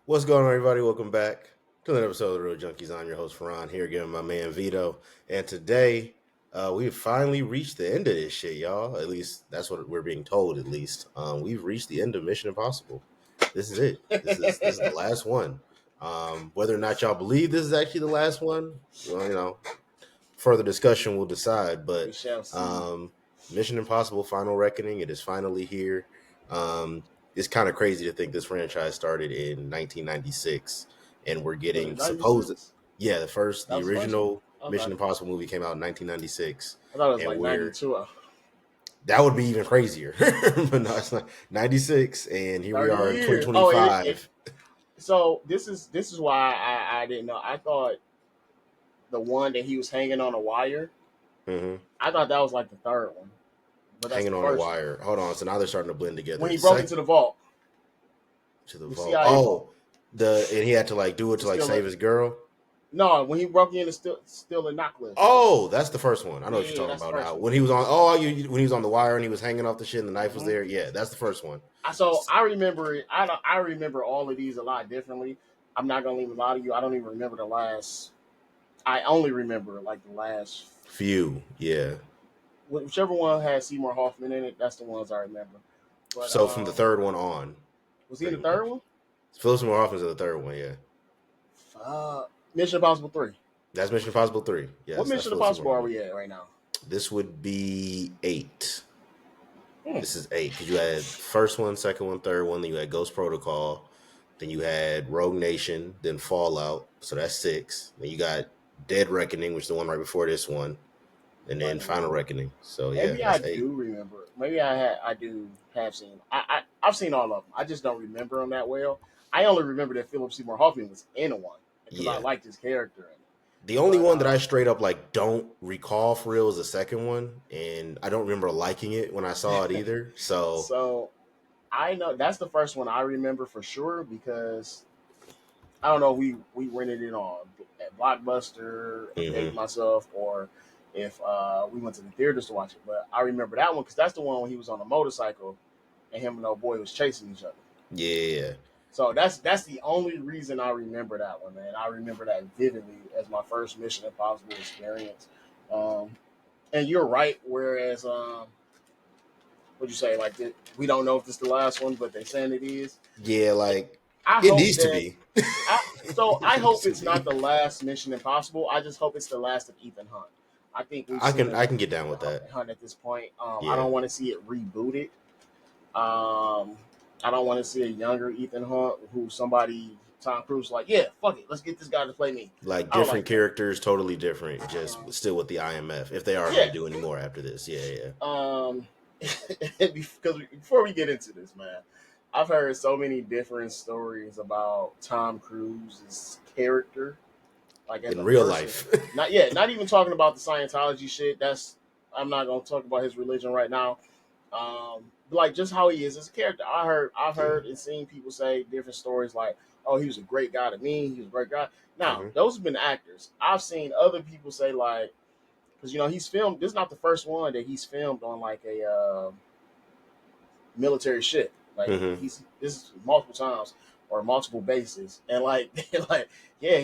What's going on, everybody? Welcome back to another episode of the Reel Junkies. I'm your host, Ferran, here again with my man Vito. And today, we've finally reached the end of this shit, y'all. At least that's what we're being told, at least. We've reached the end of Mission Impossible. This is it. This is the last one. Whether or not y'all believe this is actually the last one, well, further discussion will decide. We But shall see. Mission Impossible Final Reckoning, it is finally here. It's kind of crazy to think this franchise started in 1996 and we're Was it getting supposed. 96? Yeah, That the was the first one? original Okay. Mission Impossible movie came out in 1996, I thought it was and like we're 92. that would be even crazier. But no, it's not 96, and here we 30 are in years. Oh, it 2025. so this is why I didn't know. I thought the one that he was hanging on a wire, Hmm. I thought that was like the third one. But that's Hanging the on a first one. wire. Hold on, so now they're starting to blend together. When he broke into the vault, To the the vault. CIA vault. Oh, and he had to like do it To to like steal save it. his girl. No, when he broke in to steal a knock list. Oh, that's the first one. I know what you're Yeah, talking that's the about first now. one. When he was on, oh, when he was on the wire and he was hanging off the shit and the knife was Hmm. there. Yeah, that's the first one. So I remember it. I remember all of these a lot differently. I'm not gonna even lie to you. I don't even remember the last. I only remember like the last, Few, yeah. whichever one had Seymour Hoffman in it. That's the ones I remember. But So from the third one on, was he in pretty the third much. one? Philip Seymour Hoffman's in the third one. Yeah, Mission Impossible 3. that's Mission Impossible 3. What Yes, that's Mission Philip Seymour Impossible are Hoffman. we at right now? This would be 8. Hmm. This is 8 because you had first one, second one, third one. Then you had Ghost Protocol. Then you had Rogue Nation. Then Fallout. So that's 6. Then you got Dead Reckoning, which is the one right before this one, and then Right. Final Reckoning. So yeah, Maybe I that's 8. do remember. Maybe I do have seen. I've seen all of them. I just don't remember them that well. I only remember that Philip Seymour Hoffman was in one because I Yeah. liked his character in it. The only But one that I straight up like don't recall for real is the second one, and I don't remember liking it when I saw it either. So so I know that's the first one I remember for sure because I don't know if we rented it on at Blockbuster, Dave mhm. myself, or if we went to the theaters to watch it. But I remember that one because that's the one when he was on a motorcycle and him and old boy was chasing each other. Yeah, So that's the only reason I remember that one, man. I remember that vividly as my first Mission Impossible experience. Um, and you're right. Whereas, what'd you say? Like, we don't know if this is the last one, but they saying it is. yeah, like I it hope needs to that. be. I It needs hope to it's not be. the last Mission Impossible. I just hope it's the last of Ethan Hunt. I think we've I seen can I enough can of get down Ethan with that. Hunt at this point. I Yeah, don't want to see it rebooted. Um, I don't want to see a younger Ethan Hunt who somebody Tom Cruise like, yeah, fuck it, let's get this guy to play me. like I don't different like that. characters, totally different. Just still with the IMF, if they are going to Yeah. do any more after this. Yeah, yeah. Um, because before we get into this, man, I've heard so many different stories about Tom Cruise's character, like as In a real person. life. Not even talking about the Scientology shit. That's I'm not gonna talk about his religion right now. Like just how he is as a character. I've Yeah. heard and seen people say different stories like, oh, he was a great guy to me. He was a great guy. Now Hmm. those have been actors. I've seen other people say like, because he's filmed. This is not the first one that he's filmed on like a military ship. Like Hmm. he's this is multiple times or multiple bases, and like like yeah,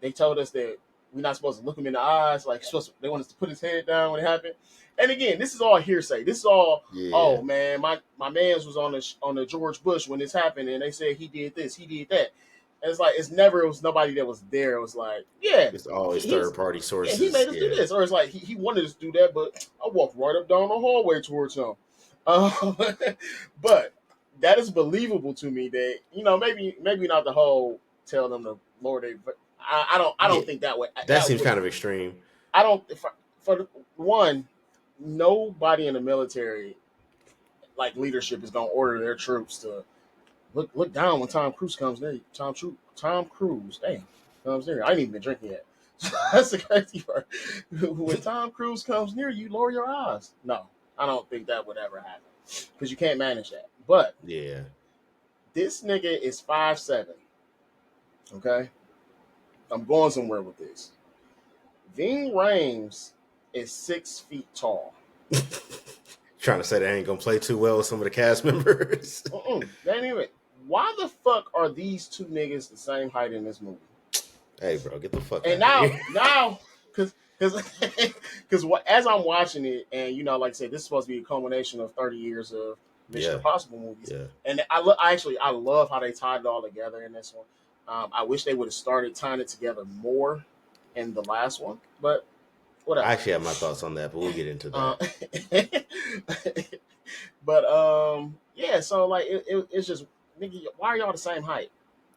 they told us that we're not supposed to look him in the eyes. Like they want us to put his head down when it happened. And again, this is all hearsay. This is all. Yeah. Oh man, my man's was on the George Bush when this happened, and they said he did this, he did that. And it's like it was nobody that was there. It was like yeah, It's always he's third party yeah he sources. made us do Yeah. this, or it's like he wanted us to do that, but I walked right up down the hallway towards him. Um, but that is believable to me that maybe not the whole tell them to lower their. But I Yeah. don't think that way. That That seems would kind of extreme. I don't for one nobody in the military like leadership is gonna order their troops to look down when Tom Cruise comes near you. Tom Cruise, damn, comes near you. I ain't even been drinking yet. That's the crazy part. When Tom Cruise comes near you, lower your eyes. No, I don't think that would ever happen because you can't manage that. But Yeah. this nigga is 5'7". Okay, I'm going somewhere with this. Ving Rhames is 6 feet tall. Trying to say they ain't gonna play too well with some of the cast members. That ain't even. why the fuck are these two niggas the same height in this movie? Hey, bro, get the fuck And out of here. now, because because as I'm watching it, and like I said, this is supposed to be a culmination of 30 years of Mission Yeah, Impossible movies, yeah. and I love how they tied it all together in this one. I wish they would have started tying it together more in the last one, but I whatever. actually have my thoughts on that, but we'll get into Uh, that. but yeah. So like it's just nigga, why are y'all the same height?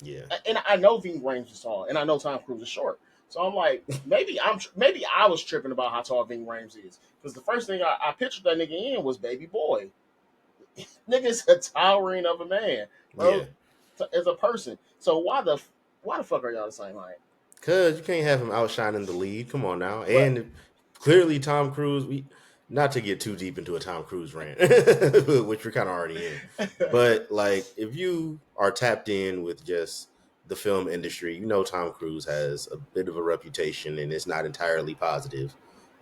Yeah. And I know Ving Rhames is tall, and I know Tom Cruise is short. So I'm like, maybe I was tripping about how tall Ving Rhames is, because the first thing I pictured that nigga in was Baby Boy. Nigga's a towering of a man, bro, Yeah. as a person. So why the fuck are y'all the same height? Cause you can't have him outshining the lead. Come on now. But And clearly Tom Cruise, we not to get too deep into a Tom Cruise rant, which we're kind of already in. But like if you are tapped in with just the film industry, you know Tom Cruise has a bit of a reputation and it's not entirely positive.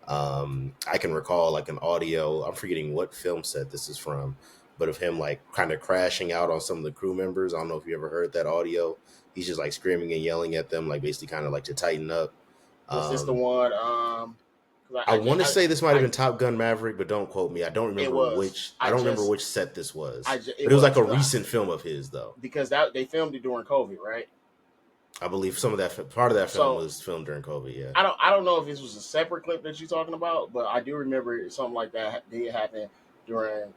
I can recall like an audio, I'm forgetting what film set this is from, but of him like kind of crashing out on some of the crew members. I don't know if you ever heard that audio. He's just like screaming and yelling at them, like basically kind of like to tighten up. was this the Um, one? 'Cause I want to say this might have I been Top Gun Maverick, but don't quote me. I don't it remember was. which. I don't remember which set this was, It but it was like was a recent film of his, though. because that they filmed it during COVID, right? I believe some of that part of that film So was filmed during COVID. Yeah, I don't know if this was a separate clip that you're talking about, but I do remember something like that did happen during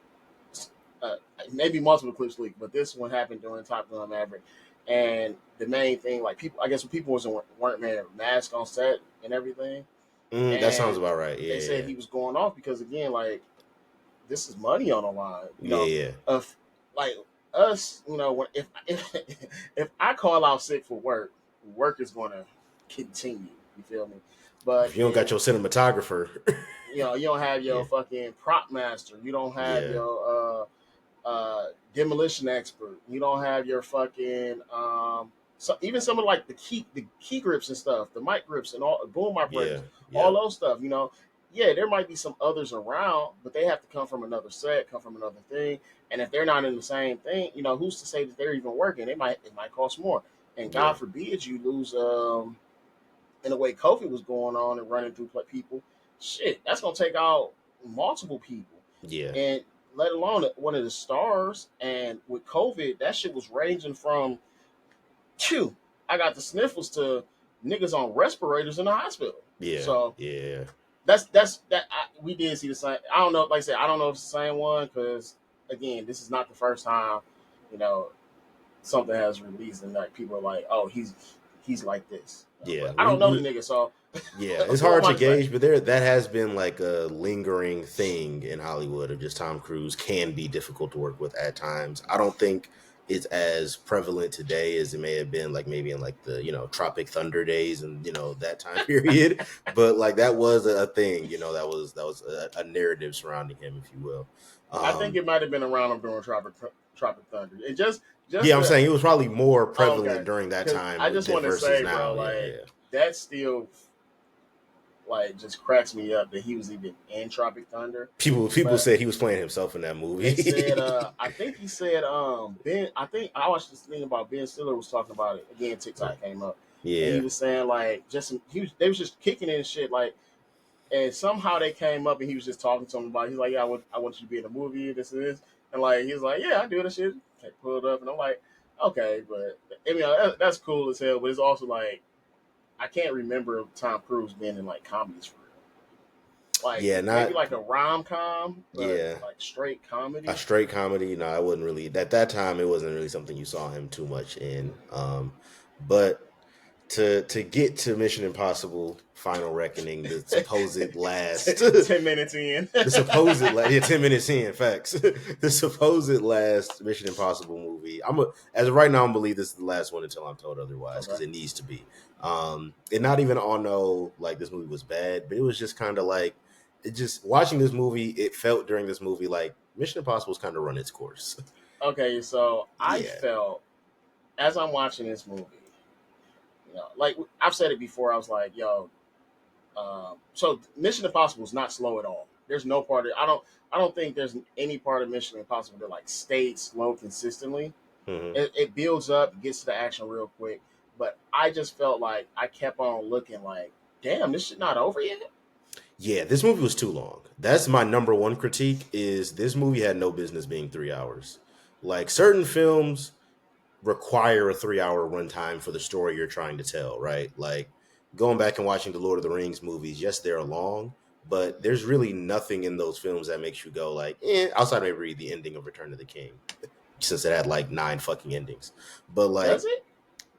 uh, maybe multiple clips leaked, but this one happened during Top Gun Maverick. And the main thing, like people, I guess when people weren't wearing masks on set and everything, that sounds and about right. they said Yeah, he was going off because again, like this is money on the line, yeah, yeah, of like us, when if I call out sick for work is going to continue. You feel me? But if you don't got if your cinematographer, you don't have your yeah, fucking prop master, you don't have yeah, your demolition expert, you don't have your fucking so even some of like the key grips and stuff, the mic grips and all boom yeah, operators, all yep, those stuff. Yeah, there might be some others around, but they have to come from another set, come from another thing. And if they're not in the same thing, who's to say that they're even working? It might cost more. And God yeah, forbid you lose in the way COVID was going on and running through people, shit, that's gonna take out multiple people, yeah, and let alone one of the stars. And with COVID, that shit was ranging from, phew, I got the sniffles to niggas on respirators in the hospital. yeah, So yeah. we did see the same. I don't know, like I said, I don't know if it's the same one because again, this is not the first time, you know, something has released and like people are like, oh, he's like this. Yeah, But I don't know the nigga, so yeah, it's who hard am I to to say? gauge, but that has been like a lingering thing in Hollywood of just Tom Cruise can be difficult to work with at times. I don't think it's as prevalent today as it may have been like maybe in like the Tropic Thunder days and that time period, but like that was a thing. That was a narrative surrounding him, if you will. I think Um, it might have been around him during Tropic Thunder. It just yeah, I'm the saying it was probably more oh, okay. prevalent during that Because time I just than want to versus say, bro, now. Yeah, like yeah. that still like just cracks me up that he was even in Tropic Thunder. People But said he was playing himself in that they said, movie. I think he said, Ben. I think I watched this thing about Ben Stiller was talking about it again. TikTok came up, and he Yeah. was saying like they was just kicking it and shit like. And somehow they came up and he was just talking to him about. He's like, yeah, I want you to be in a movie. This and this, and like he was like, yeah, I do this shit. They pulled up, and I'm like, okay, but I mean that's cool as hell. But it's also like I can't remember Tom Cruise being in like comedies for real. Like Yeah, maybe not like a rom com, but yeah. like straight A comedy. straight comedy, no, I wouldn't really at that time it wasn't really something you saw him too much in. But to get to Mission Impossible Final Reckoning, the supposed last 10 minutes in. the supposed yeah, 10 minutes in facts. The supposed last Mission Impossible movie. As of right now, I believe this is the last one until I'm told otherwise because Okay. it needs to be. And not even on no like this movie was bad, but it was just kind of like it just watching this movie, it felt during this movie like Mission Impossible's kind of run its course. Okay, so I Yeah. felt as I'm watching this movie, like I've said it before, I was like, yo, so Mission Impossible is not slow at all. There's no part of I don't think there's any part of Mission Impossible that like stayed slow consistently. Hmm. It builds up, gets to the action real quick. But I just felt like I kept on looking like, damn, this shit not over yet. Yeah, this movie was too long. That's my number one critique is this movie had no business being 3 hours. Like certain films require a 3 hour runtime for the story you're trying to tell, right? Like going back and watching the Lord of the Rings movies, yes, they're long, but there's really nothing in those films that makes you go like, outside of maybe the ending of Return of the King, since it had like 9 fucking endings. But Does like it?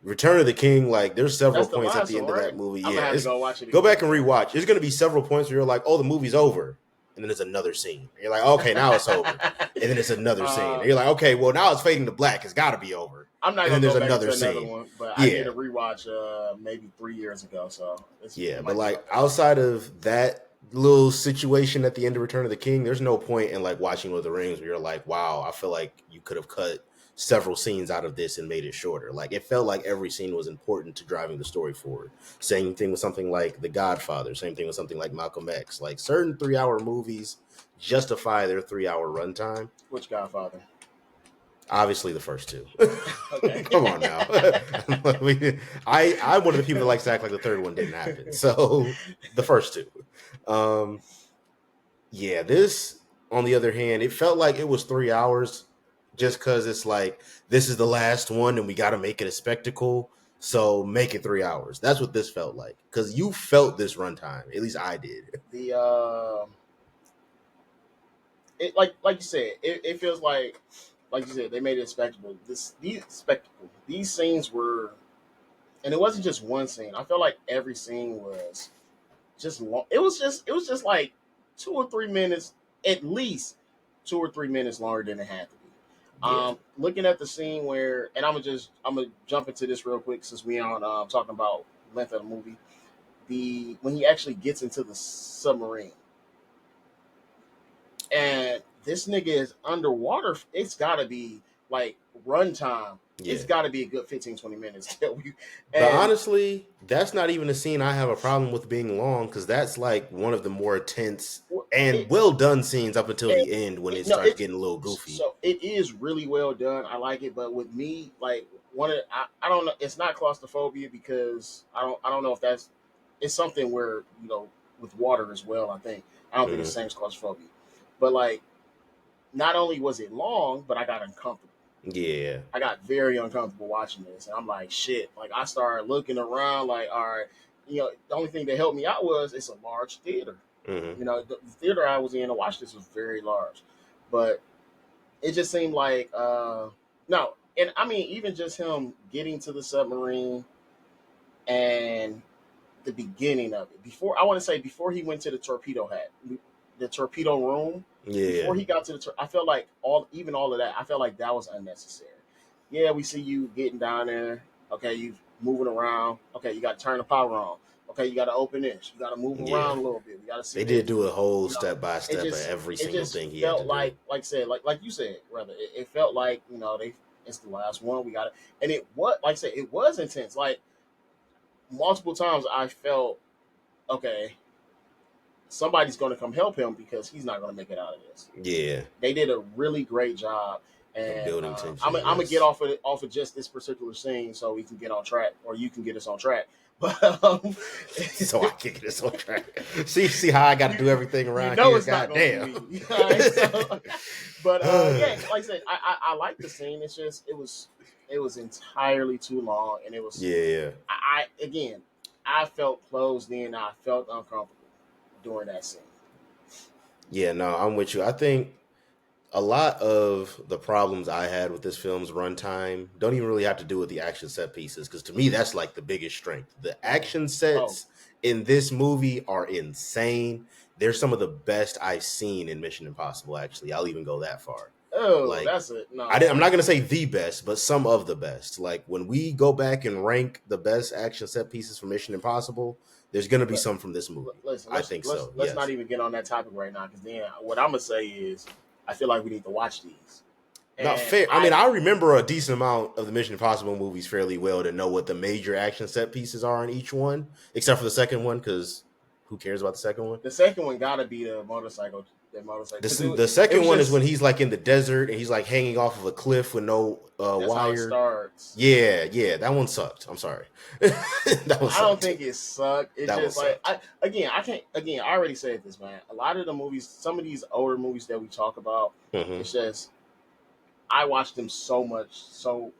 Return of the King, like there's several That's the points at last the one, end of that right? movie. I'm Yeah, gonna have to it's go watch it go back again. and rewatch. There's gonna be several points where you're like, oh, the movie's over. And then there's another scene. And you're like, okay, now it's over. And then it's another scene. And uh, you're like, okay, well now it's fading to black. It's gotta be over. I'm not And then gonna there's go back another into another scene. one, but I did Yeah. a rewatch maybe 3 years ago, so Yeah. it But might be like okay. outside of that little situation at the end of Return of the King, there's no point in like watching Lord of the Rings where you're like, wow, I feel like you could have cut several scenes out of this and made it shorter. Like it felt like every scene was important to driving the story forward. Same thing with something like The Godfather, same thing with something like Malcolm X. Like certain 3 hour movies justify their 3 hour runtime. Which Godfather? Obviously, the first two. Okay. Come on now. I'm one of the people that likes to act like the third one didn't happen. So the first two. Um, yeah, this on the other hand, it felt like it was 3 hours just because it's like this is the last one and we got to make it a spectacle. So make it 3 hours. That's what this felt like because you felt this runtime. At least I did. The it like you said, it feels like you said, they made it a spectacle. These scenes were, and it wasn't just one scene. I felt like every scene was just long. It was just like 2 or 3 minutes, at least 2 or 3 minutes longer than it had to be. Yeah, Looking at the scene where, and I'm gonna jump into this real quick since we on talking about length of the movie. The When he actually gets into the submarine and this nigga is underwater, it's gotta be like runtime. It's yeah. gotta be a good 15-20 minutes. But And honestly, that's not even a scene I have a problem with being long because that's like one of the more tense and it, well done scenes up until it, the end when it no, starts it's getting a little goofy. so it is really well done. I like it, but with me, like I don't know. It's not claustrophobia because I don't know if that's it's something where with water as well. I don't think it's Hmm. the same as claustrophobia, but like not only was it long, but I got uncomfortable. Yeah. I got very uncomfortable watching this, and I'm like, shit. Like I started looking around, like, all right, the only thing that helped me out was it's a large theater. Hmm. The theater I was in to watch this was very large, but it just seemed like no, and I mean even just him getting to the submarine and the beginning of it before I want to say before he went to the torpedo hat, the torpedo room. Yeah. Before he got to I felt like all of that. I felt like that was unnecessary. Yeah, we see you getting down there. Okay, you moving around. Okay, you got to turn the power on. Okay, you got to open this. You got to move Yeah. around a little bit. We got to see They did this. do a whole You know, step by it step of just every it single just thing he had to felt do. like I said, like you said, rather it felt like it's the last one. We got it, and it what like I said, it was intense. Like multiple times, I felt okay. Somebody's going to come help him because he's not going to make it out of this. Yeah. They did a really great job, Of and building I'm tension, gonna get yes. off of just this particular scene so we can get on track, or you can get us on track. But So I can get this on track. See how I got to you do everything you around know here. it's not God gonna be damn. me. All right, so, but yeah, like I said, I like the scene. It's just it was entirely too long, and it was Yeah. again I felt closed in. I felt uncomfortable during that scene. Yeah. No, I'm with you. I think a lot of the problems I had with this film's runtime don't even really have to do with the action set pieces, because to me, that's like the biggest strength. The action Oh, sets in this movie are insane. They're some of the best I've seen in Mission Impossible, actually. I'll even go that far. oh, Like, that's it. No, I'm not going to say the best, but some of the best. Like, when we go back and rank the best action set pieces for Mission Impossible, there's going to be some from this movie. listen, I let's think let's so, let's not yes. even get on that topic right now because then what I'm gonna say is I feel like we need to watch these. Not And fair. I mean, I remember a decent amount of the Mission Impossible movies fairly well to know what the major action set pieces are in each one, except for the second one, because who cares about the second one? the second one gotta be the motorcycle. that motorcycle. The second one is when he's like in the desert and he's like hanging off of a cliff with no that's wire. how it starts. Yeah, that one sucked. I'm sorry. That one I don't sucked. think it sucked. It's That just one like sucked. I can't. Again, I already said this, man. A lot of the movies, some of these older movies that we talk about, Mhm. it's just I watched them so much, so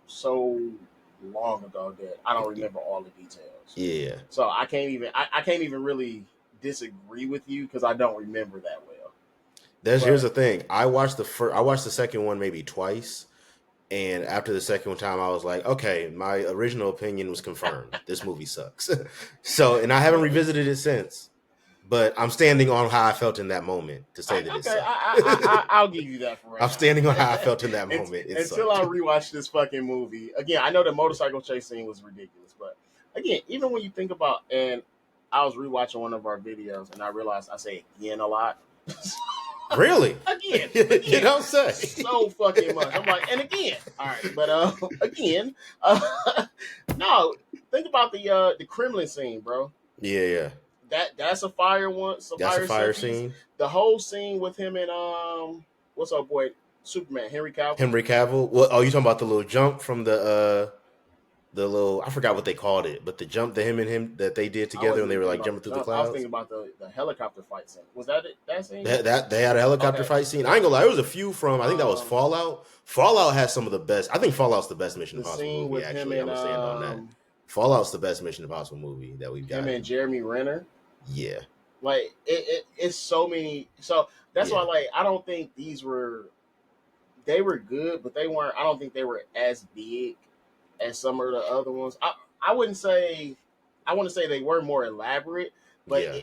long ago that I don't remember all the details. Yeah. So I can't even really disagree with you because I don't remember that well. Here's But the thing. I watched the second one maybe twice, and after the second time, I was like, okay, my original opinion was confirmed. This movie sucks. So, and I haven't revisited it since. But I'm standing on how I felt in that moment to say that it okay, sucked. I'll give you that for right I'm standing on how I now. felt in that moment. It Until sucked. I rewatch this fucking movie again, I know the motorcycle chase scene was ridiculous, but again, even when you think about, and I was rewatching one of our videos and I realized I say again a lot. Really? You Again, don't say. so fucking much. I'm like, and again, all right, but again, no. Think about the Kremlin scene, bro. Yeah. That's a fire one. Some That's a fire fire set piece. scene. The whole scene with him and what's up, boy, Superman, Henry Cavill. Henry Cavill. You talking about the little jump from the little, I forgot what they called it, but the jump that him that they did I together wasn't and they even were thinking like about jumping the through the jump. I was clouds. thinking about the helicopter fight scene. Was that it? That scene? That they had a helicopter Okay. fight scene. I ain't gonna lie, there was a few from I think that was Fallout. Fallout has some of the best. I think Fallout's the best Mission The Impossible scene movie. with him Actually, I'm and gonna stand on that. Fallout's the best Mission Impossible movie that we've him and gotten. Jeremy Renner. Yeah, Like it's so many. So that's why yeah, like I don't think they were good, but they weren't. I don't think they were as big as some of the other ones. I wouldn't say. I want to say they were more elaborate, but yeah.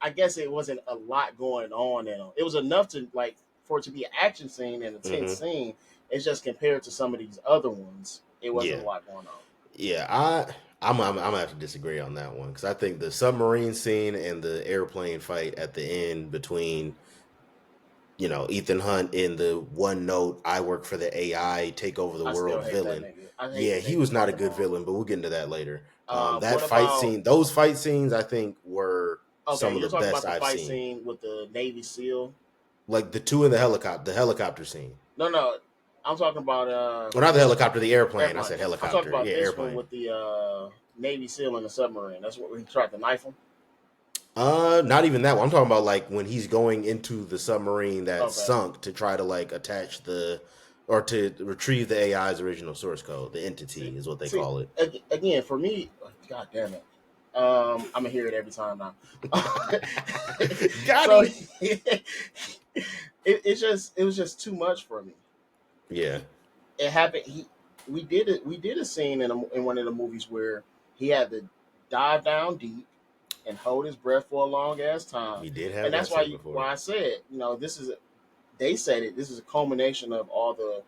I guess it wasn't a lot going on in them. It was enough to like for it to be an action scene and a tense Hmm. scene. It's just compared to some of these other ones, it wasn't Yeah, a lot going on. yeah. I'm gonna have to disagree on that one because I think the submarine scene and the airplane fight at the end between Ethan Hunt in the one note, I work for the AI, take over the I still world hate that villain. nigga. I hate Yeah, the he nigga was not a fucking good wrong. villain, but we'll get into that later. That What fight about scene, those fight scenes, I think were okay? some of You're the talking best about the I've fight seen. scene with the Navy SEAL. Like the two in the helicopter scene. No, I'm talking about Well, not the this helicopter, the airplane. I airplane. said I'm talking helicopter. about Yeah, this one airplane. with the Navy SEAL in the submarine. That's what we tried to knife him. Not even that one. I'm talking about like when he's going into the submarine that Okay. sunk to try to like attach or to retrieve the AI's original source code. The See, entity is what they see, call it. again for me, god damn it. I'm gonna hear it every time now. Got So him. it was just too much for me. Yeah. He, it happened. We did it. We did a scene in one of the movies where he had to dive down deep and hold his breath for a long ass time, We did and have that that's scene before. why I said this is they said it. This is a culmination of all the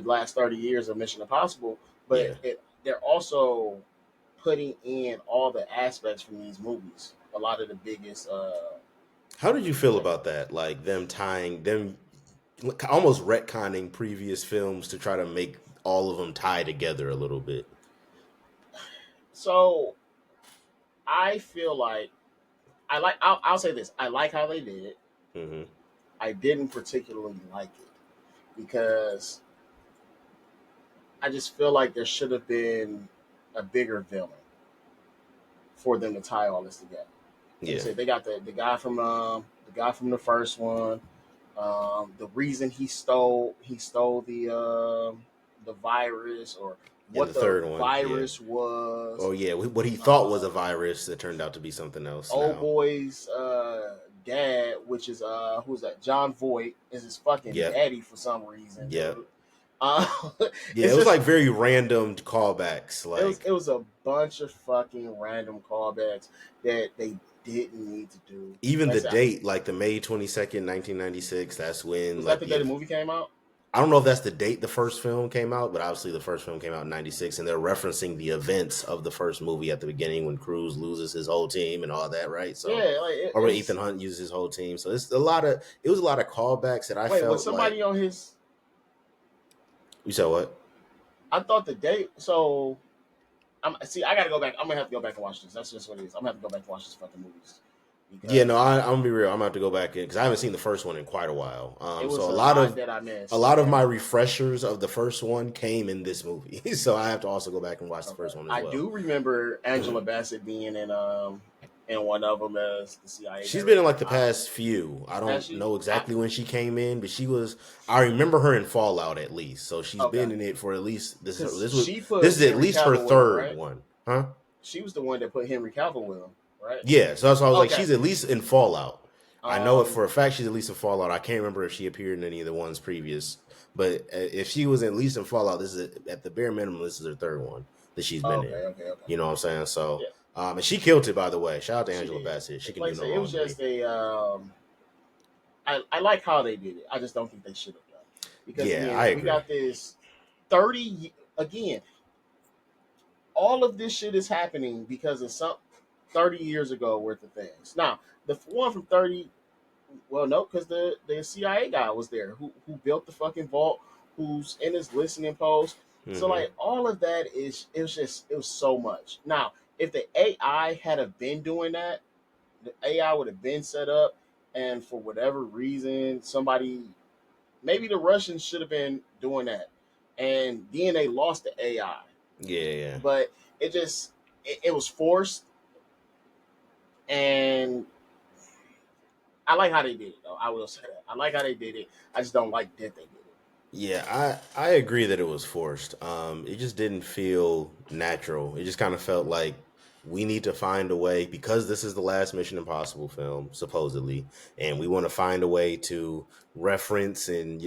last 30 years of Mission Impossible, but Yeah. they're also putting in all the aspects from these movies. A lot of the biggest. How did you feel about that? Like them almost retconning previous films to try to make all of them tie together a little bit. So I feel like I like. I'll say this. I like how they did it. Hmm. I didn't particularly like it because I just feel like there should have been a bigger villain for them to tie all this together. Like I Yeah. said, they got the guy from the first one. The reason he stole the virus or In the what the third one, yeah. virus was. Oh yeah, what he thought was a Uh, virus that turned out to be something else old now. boy's dad, which is who's that? John Voight is his fucking Yep. daddy for some reason, Yep. dude. Uh, Yeah, it's it was just like very random callbacks. it Like was a bunch of fucking random callbacks that they didn't need to do. even Like I the said, date, like the May 22nd, 1996. That's when was that like the day the the movie came out? I don't know if that's the date the first film came out, but obviously the first film came out in '96, and they're referencing the events of the first movie at the beginning when Cruz loses his whole team and all that, right? So, Yeah, like or it when was. Ethan Hunt uses his whole team. So it was a lot of callbacks that I Wait, was felt somebody like. on his? You said what? I thought the date. So I'm see. I gotta go back. I'm gonna have to go back and watch this. That's just what it is. I'm gonna have to go back and watch this fucking movies. Yeah, no, because I'm gonna be real. I'm gonna have to go back in because I haven't seen the first one in quite a while. it So was a lot that I missed. a lot of And my refreshers of the first one came in this movie, so I have to also go back and watch the okay, first one as I well. do remember Angela Bassett being in one of them as the CIA She's been in like director. the past few. I Has don't she? know exactly when she came in, but she was. I remember her in Fallout at least, so she's Okay, been in it for at least this. because she This put is at Henry least her Cavill with him, third right? one, huh? She was the one that put Henry Cavill with him, right? Yeah, so that's why I was like, Okay. she's at least in Fallout. I know it Um. for a fact she's at least in Fallout. I can't remember if she appeared in any of the ones previous, but if she was at least in Fallout, this is at the bare minimum. This is her third one that she's been Okay. in. Okay. Okay. You know what I'm saying? Yeah, So, and she killed it, by the way. Shout out to she Angela did. Bassett. She can Like I do no said, it was wrong to me. just a. I like how they did it. I just don't think they should have done because Yeah, again, I we agree. got this 30 again. All of this shit is happening because of some 30 years ago worth of things. Now, the one from 30, well, no, because the CIA guy was there who built the fucking vault, who's in his listening post. So Hmm. like all of that is it was so much. Now, if the AI had have been doing that, the AI would have been set up, and for whatever reason, somebody maybe the Russians should have been doing that, and then they lost the AI. Yeah, yeah. But it just it was forced, and I like how they did it though. I will say that I like how they did it. I just don't like that they did it. Yeah, I agree that it was forced. It just didn't feel natural. It just kind of felt like we need to find a way because this is the last Mission Impossible film, supposedly, and we want to find a way to reference and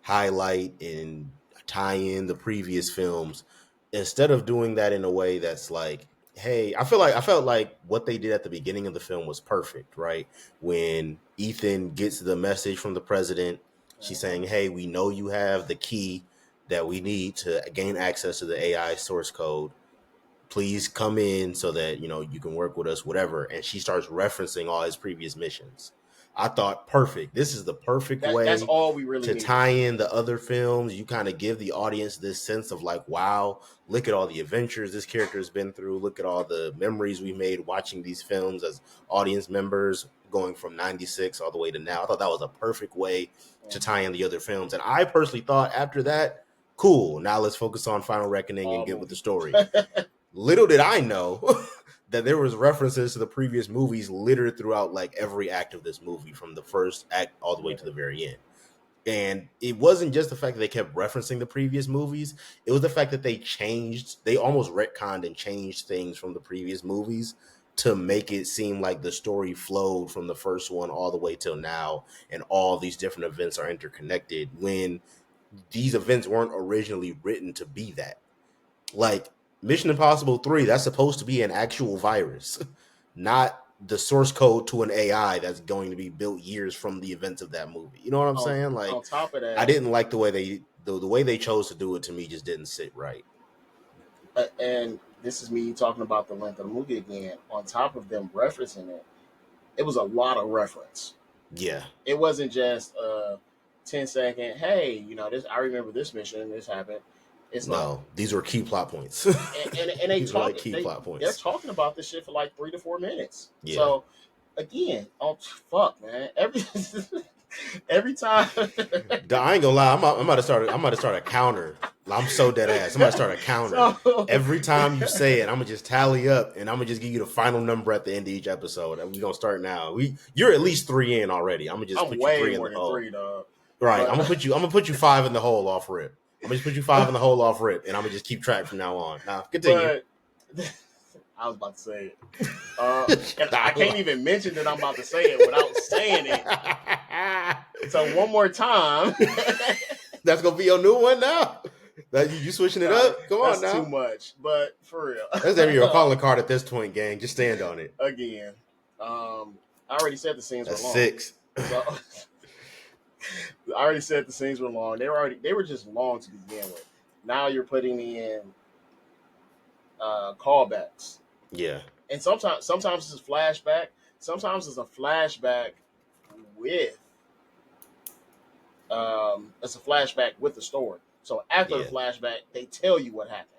highlight and tie in the previous films instead of doing that in a way that's like, hey, I felt like what they did at the beginning of the film was perfect, right? When Ethan gets the message from the president. She's saying, Uh-huh. hey, we know you have the key that we need to gain access to the AI source code. Please come in so that, you can work with us, whatever. And she starts referencing all his previous missions. I thought, perfect. This is the perfect That's way all we really to needed. tie in the other films. You kind of give the audience this sense of like, wow, look at all the adventures this character has been through. Look at all the memories we made watching these films as audience members going from 96 all the way to now. I thought that was a perfect way to tie in the other films. And I personally thought after that, cool, now let's focus on Final Reckoning and All get with the movie. story. Little did I know that there was references to the previous movies littered throughout like every act of this movie from the first act all the way to the very end. And it wasn't just the fact that they kept referencing the previous movies. It was the fact that they almost retconned and changed things from the previous movies to make it seem like the story flowed from the first one all the way till now. And all these different events are interconnected when these events weren't originally written to be that. Like Mission Impossible 3, that's supposed to be an actual virus, not the source code to an AI that's going to be built years from the events of that movie. You know what I'm on saying? Like on top of I that, didn't like the way the way they chose to do it to me just didn't sit right. and this is me talking about the length of the movie again. On top of them referencing it, it was a lot of reference. Yeah. It wasn't just a 10-second. Hey, this. I remember this mission. This happened. It's like No, these were key plot points. and they These were like talk key they plot they're points. talking about this shit for like 3 to 4 minutes. Yeah. So again, oh fuck, man, every time. I ain't gonna lie. I'm about to start. I'm about to start a counter. I'm so dead ass. I'm about to start a counter. So Every time you say it, I'm gonna just tally up, and I'm gonna just give you the final number at the end of each episode. And we're gonna start now. You're at least 3 in already. I'm gonna just I'm put you way 3 in more the than hole. three, dog. Right. But I'm gonna put you 5 in the hole off rip. I'm gonna just put you 5 in the hole off rip, and I'm gonna just keep track from now on. Now continue. but I was about to say it, and I can't even mention that I'm about to say it without saying it. So one more time. That's gonna be your new one now. That you switching it Nah, up? Come on that's too now. much. But for That's never your real, calling card at this point, gang. Just stand on it. again, I already said the scenes were That's long. 6. So I already said the scenes were long. They were just long to begin with. Now you're putting in callbacks, Yeah. and sometimes it's a flashback. Sometimes it's a flashback with it's a flashback with the story. So after the Yeah. flashback, they tell you what happened.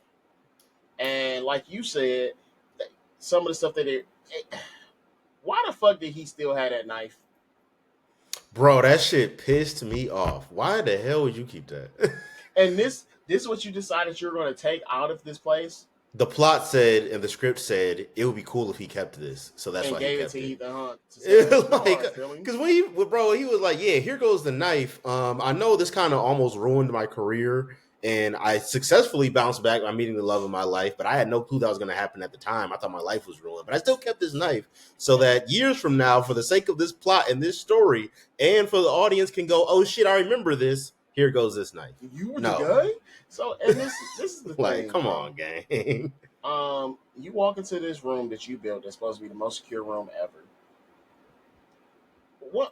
And like you said, some of the stuff that Why the fuck did he still have that knife? Bro, that shit pissed me off. Why the hell would you keep that? And this is what you decided you're going to take out of this place The plot said and the script said it would be cool if he kept this, so that's and why he gave it to kept it. Ethan Hunt to say, "You Like, hard feelings." because he was like, yeah, here goes the knife. I know this kind of almost ruined my career, and I successfully bounced back by meeting the love of my life, but I had no clue that was going to happen at the time. I thought my life was ruined, but I still kept this knife so that years from now, for the sake of this plot and this story, and for the audience can go, oh shit, I remember this. Here goes this knife. You were the No, guy. So, and this is the like, thing. come on, gang. You walk into this room that you built that's supposed to be the most secure room ever.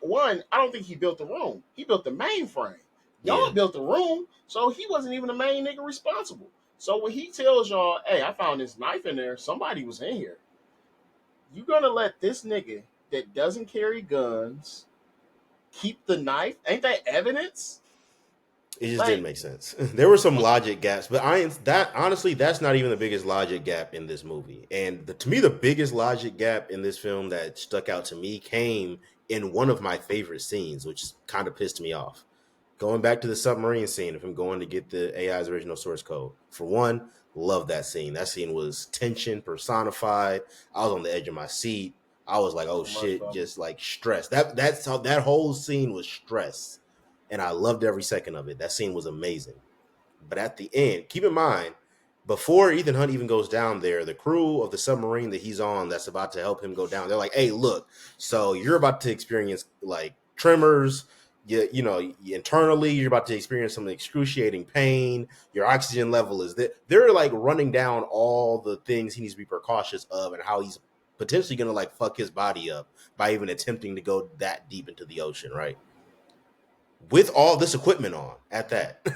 One, I don't think he built the room. He built the mainframe. Y'all Yeah. built the room, so he wasn't even the main nigga responsible. So when he tells y'all, "Hey, I found this knife in there. Somebody was in here." You gonna let this nigga that doesn't carry guns keep the knife? Ain't that evidence? It just didn't Like, make sense. There were some logic gaps, but that honestly, that's not even the biggest logic gap in this movie. And to me, the biggest logic gap in this film that stuck out to me came in one of my favorite scenes, which kind of pissed me off. Going back to the submarine scene of him going to get the AI's original source code. For one, love that scene. That scene was tension personified. I was on the edge of my seat. I was like, oh so much shit, fun. just like stress. That's how that whole scene was stress. And I loved every second of it. That scene was amazing. But at the end, keep in mind, before Ethan Hunt even goes down there, the crew of the submarine that he's on that's about to help him go down, they're like, hey, look, so you're about to experience like tremors. You know, internally, you're about to experience some excruciating pain. Your oxygen level is that they're like running down all the things he needs to be precautious of and how he's potentially going to like fuck his body up by even attempting to go that deep into the ocean, right? With all this equipment on at that.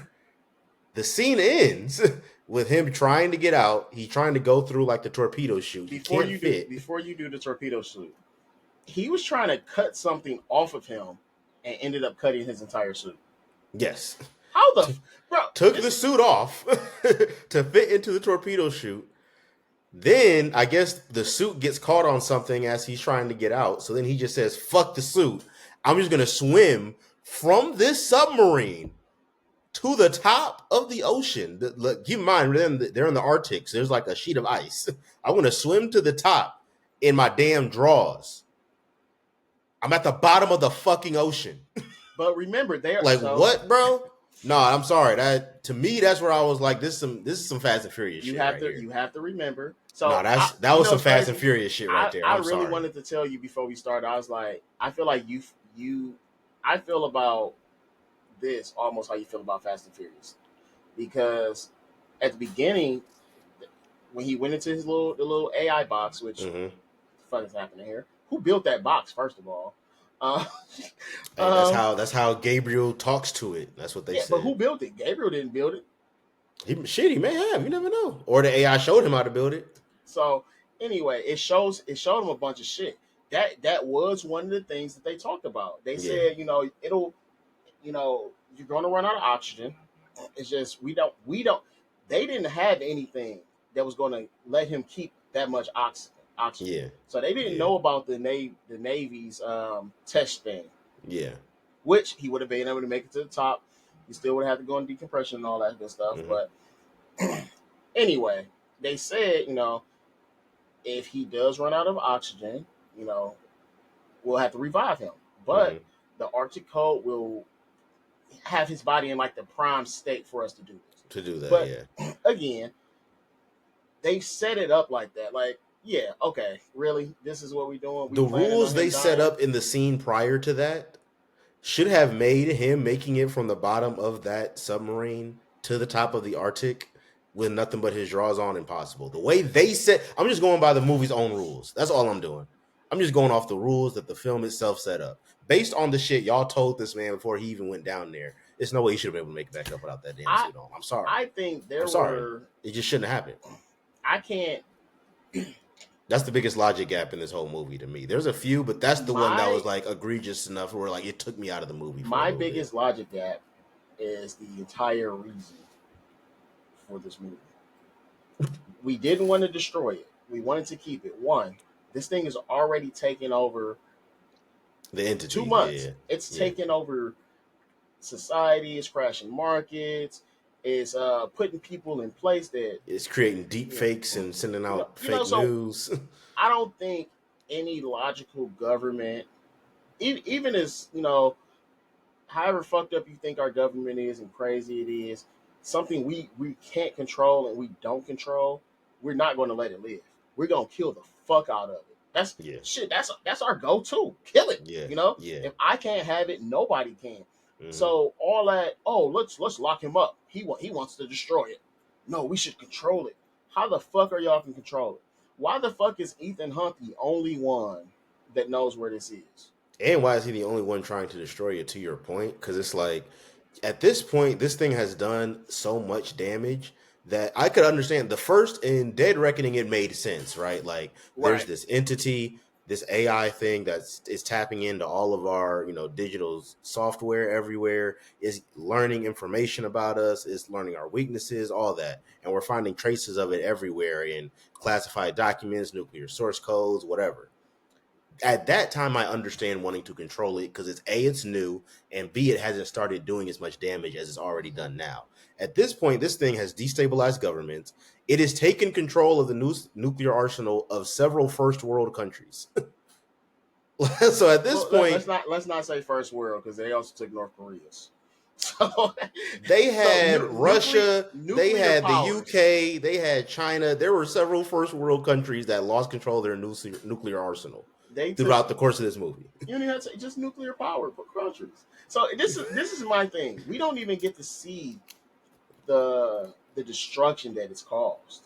The scene ends with him trying to get out. He's trying to go through like the torpedo chute. He can't fit. Before you do the torpedo suit, he was trying to cut something off of him and ended up cutting his entire suit. Yes. How the T- bro? Took the This suit off to fit into the torpedo chute. Then I guess the suit gets caught on something as he's trying to get out. So then he just says, fuck the suit. I'm just going to swim from this submarine to the top of the ocean. Look, keep in mind, they're in the Arctic, so there's like a sheet of ice. I want to swim to the top in my damn drawers. I'm at the bottom of the fucking ocean. but remember there. Like So what, bro? No, I'm sorry. That to me, that's where I was like, this is some Fast and Furious shit right here. you have to remember. No, So that was some it's Fast and crazy. Furious shit right there. I I'm really sorry. wanted to tell you before we started. I was like, I feel like I feel about this almost how you feel about Fast and Furious, because at the beginning when he went into the little AI box, which Mm-hmm. the fuck is happening here? Who built that box first of all? Uh, Hey, um, that's how Gabriel talks to it. That's what they yeah, but who said. built it? Gabriel didn't build it. He may have. You never know. Or the AI showed him how to build it. So anyway, it showed him a bunch of shit. That was one of the things that they talked about. They Yeah. said, you're going to run out of oxygen. It's just we don't. They didn't have anything that was going to let him keep that much oxygen. Yeah. So they didn't Yeah. know about the Navy's test thing, Yeah. which he would have been able to make it to the top. He still would have to go in decompression and all that good stuff. Mm-hmm. But anyway, they said, if he does run out of oxygen, you know, we'll have to revive him. But Mm-hmm. the Arctic Code will have his body in like the prime state for us to do this. To do that, But yeah. again, they set it up like that. Like, yeah, okay, really? This is what we're doing? We The planning on rules him they set dying? up in the scene prior to that should have made him making it from the bottom of that submarine to the top of the Arctic with nothing but his drawers on impossible. The way they said, I'm just going by the movie's own rules. That's all I'm doing. I'm just going off the rules that the film itself set up. Based on the shit y'all told this man before he even went down there, there's no way he should have been able to make it back up without that damn I suit on. I'm sorry. I think I'm there sorry. were. It just shouldn't have happened. I can't. That's the biggest logic gap in this whole movie to me. There's a few, but that's the one that My was like egregious enough where like it took me out of the movie for a my little bit. biggest logic gap is the entire reason for this movie. We didn't want to destroy it. We wanted to keep it. One, This thing is already taking over The entity, 2 months. yeah, It's yeah. taking over society. It's crashing markets. It's putting people in place that It's creating deep you know, fakes and sending you know, out you know. fake So news. I don't think any logical government, even as however fucked up you think our government is and crazy it is, something we can't control and we don't control, we're not going to let it live. We're going to kill the fuck out of it. That's Yeah, shit. That's our go-to. Kill it. yeah, yeah. If I can't have it, nobody can. Hmm. So all that, oh, let's lock him up. He wants to destroy it. No, we should control it. How the fuck are y'all can control it? Why the fuck is Ethan Hunt the only one that knows where this is? And why is he the only one trying to destroy it? To your point, because it's like at this point, this thing has done so much damage that I could understand. The first in Dead Reckoning, it made sense, right? Like there's Right. this entity, this AI thing that's is tapping into all of our, digital software everywhere, is learning information about us, is learning our weaknesses, all that, and we're finding traces of it everywhere in classified documents, nuclear source codes, whatever. At that time I understand wanting to control it because it's new, and B, it hasn't started doing as much damage as it's already done now. At this point, this thing has destabilized governments. It has taken control of the nuclear arsenal of several first world countries. So at this Well, point, let's not say first world because they also took North Korea's. So they so had Russia, they nuclear had the powers. UK, they had China. There were several first world countries that lost control of their nuclear arsenal They took, throughout the course of this movie. you don't even have to say just nuclear power countries. So this is my thing. We don't even get to see the destruction that it's caused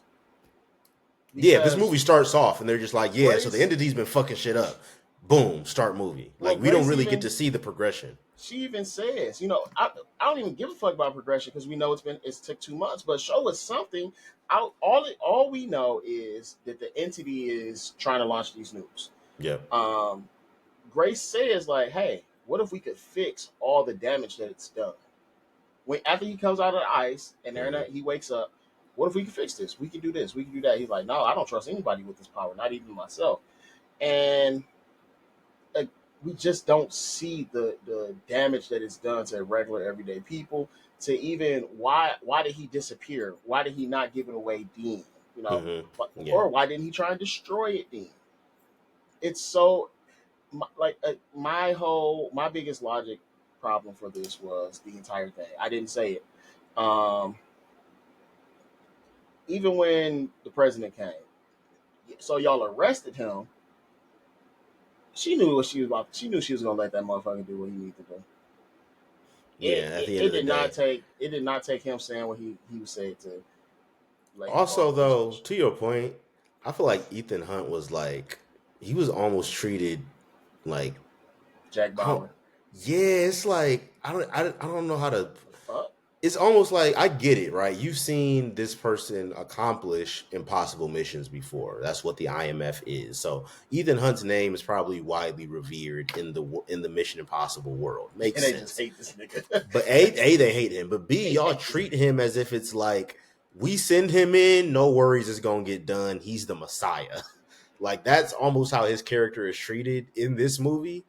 Yeah, this because movie starts off and they're just like, yeah, so the Grace. entity's been fucking shit up. Boom, start movie. Well, Like we don't Grace really get to even see the progression. she even says, I don't even give a fuck about progression because we know it's took 2 months, but show us something. All we know is that the entity is trying to launch these nukes. Yeah. Um, Grace says like, hey, what if we could fix all the damage that it's done? When after he comes out of the ice and Hmm. he wakes up, what if we can fix this? We can do this. We can do that. He's like, no, I don't trust anybody with this power, not even myself. And like, we just don't see the damage that is done to regular everyday people. To even why did he disappear? Why did he not give it away then? You know, Hmm. Yeah. or why didn't he try and destroy it then? It's so like my biggest logic problem for this was the entire thing. I didn't say it. Um, even when the president came, so y'all arrested him. She knew what she was about. She knew she was gonna let that motherfucker do what he needed to do. Yeah. At the end of the day. It did not take him saying what he was saying to let him go Also, off this though, mission. to your point, I feel like Ethan Hunt was like he was almost treated like Jack I don't. Bauer. Yeah, it's like I don't know how to. The fuck? It's almost like I get it, right? You've seen this person accomplish impossible missions before. That's what the IMF is. So Ethan Hunt's name is probably widely revered in the Mission Impossible world. And Makes they just sense. hate this nigga. But A, they hate him. But B, They y'all hate this treat nigga. him as if it's like we send him in, no worries, it's gonna get done. He's the Messiah. Like that's almost how his character is treated in this movie.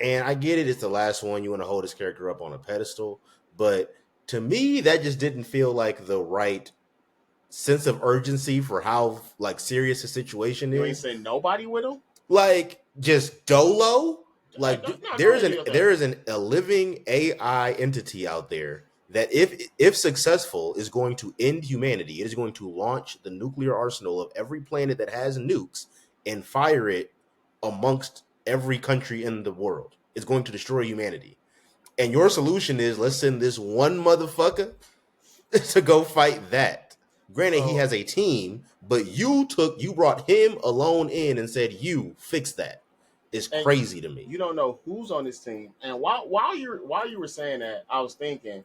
And I get it, it's the last one. You want to hold his character up on a pedestal. But to me, that just didn't feel like the right sense of urgency for how like serious the situation You ain't is. send nobody with him. Like just dolo. Like No, there don't is leave an it up there. there is a living AI entity out there that if successful is going to end humanity. It is going to launch the nuclear arsenal of every planet that has nukes and fire it amongst every country in the world. It's going to destroy humanity. And your solution is let's send this one motherfucker to go fight that. Granted, he So has a team, but you brought him alone in and said you fix that. It's and crazy to me. you don't know who's on this team. And while you were saying that, I was thinking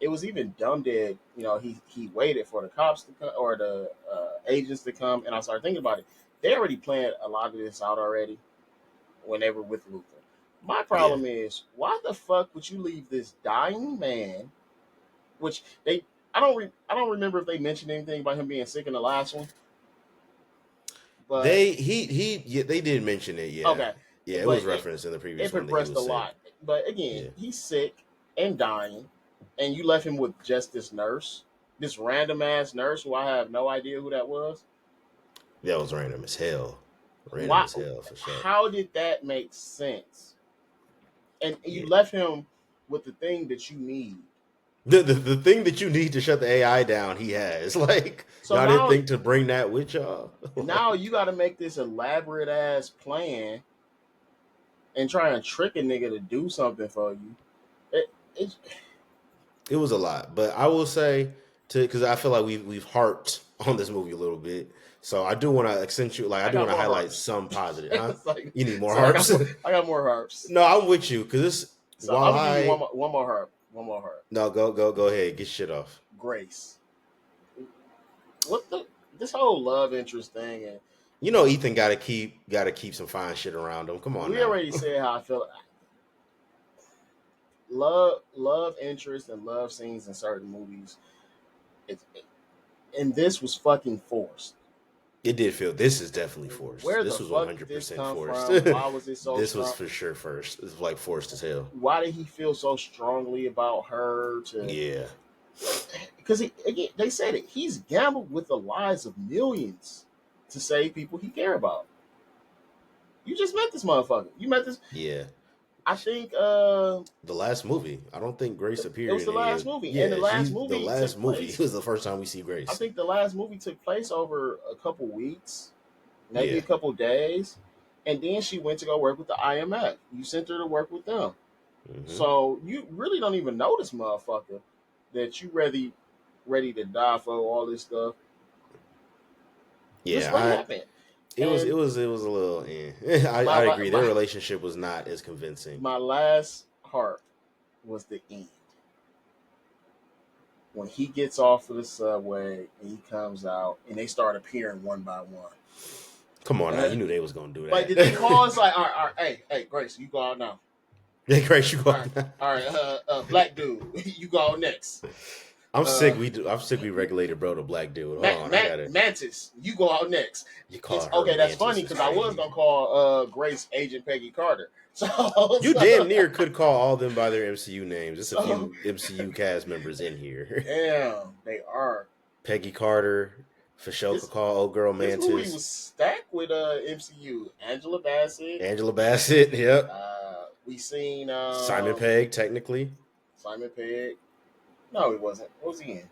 it was even dumb that he waited for the cops to come or the agents to come. And I started thinking about it. They already planned a lot of this out already when they were with Luther. My Yeah, problem is why the fuck would you leave this dying man? Which they I don't remember if they mentioned anything about him being sick in the last one. But they did mention it. Yeah, okay, yeah, it was but referenced in the it previous one that he progressed a was sick. lot. But again, Yeah, he's sick and dying, and you left him with just this nurse, this random ass nurse who I have no idea who that was. that was random as hell. Random Why? as hell for sure. How did that make sense? And you Yeah. left him with the thing that you need. The thing that you need to shut the AI down, he has. Like, So y'all didn't now think to bring that with y'all. now Like, you got to make this elaborate ass plan and try and trick a nigga to do something for you. It's it was a lot, but I will say to because I feel like we've harped on this movie a little bit, so I do want to accentuate. Like, I I do got want to more highlight harps. some positive. Huh? It's like, You need more so harps. I got more harps. No, I'm with you because this. So While I'm gonna give you I one more harp. One more harp. no go ahead, get shit off. Grace. What the this whole love interest thing, and You know Ethan got to keep some fine shit around him. Come on we now. already said how I feel. Love interest and love scenes in certain movies. It, and this was fucking forced. It did feel this is definitely forced. Where the This was fuck did this 100% come forced. from? Why was it so This was strong? for sure first. It's like forced as hell. Why did he feel so strongly about her? To Yeah. because again, they said it. He's gambled with the lives of millions to save people he care about. You just met this motherfucker. You met this. Yeah. I think The last movie. I don't think Grace it appeared was in the any last of. movie, and the Yeah, last she's the movie last took movie. It place. was the first time we see I Grace. think the last movie took place over a couple weeks, maybe Yeah. a couple days, and then she went to go work with the IMF. You sent her to work with them, Hmm. so you really don't even know this motherfucker that you ready to die for all this stuff. This is what Yeah. happened, It and was a little. I my agree. Their my relationship was not as convincing. my last heart was the end when he gets off of the subway and he comes out and they start appearing one by one. Come on now, Uh, you knew they was gonna do like, did they that. call us like, all right, hey, Grace, you go out now. Yeah, Grace, you All go. right, all right, black dude, you go out next. I'm sick. Uh, I'm sick. We regulated bro to black dude. Hold on, I got it. Mantis, you go out next. You It's call her okay. That's Mantis funny is because I was crazy. gonna call Grace Agent Peggy Carter. So, You damn near could call all them by their MCU names. There's a so few MCU cast members in here. damn, they are. Peggy Carter, for sure could This call old girl this movie Mantis. was stacked with MCU. Angela Bassett. Angela Bassett, yep. We seen Simon Pegg, technically. Simon Pegg. No, he wasn't. What was he in?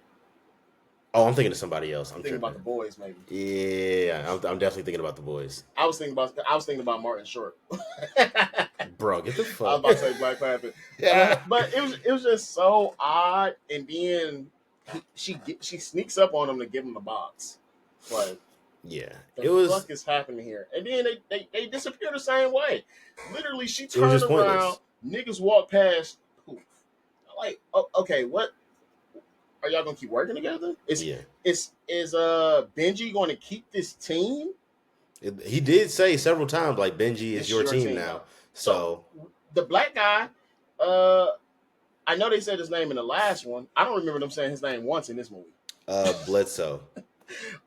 Oh, I'm thinking of somebody else. I'm I'm thinking about tripping. the boys, maybe. Yeah, I'm definitely thinking about the boys. I was thinking about Martin Short. Bro, get the I was fuck. about to say Black Panther, Yeah. but it was just so odd. And then she sneaks up on him to give him the box. Like, Yeah. the It was fuck is happening here? And then they disappear the same way. Literally, she it was turned just around, pointless. niggas walk past. Poof. Like, okay, what are y'all gonna keep working together? Yeah. Is Benji going to keep this team? He did say several times like Benji is This is your your team team now. now. So So, the black guy, uh, I know they said his name in the last one. I don't remember them saying his name once in this movie. Bledsoe.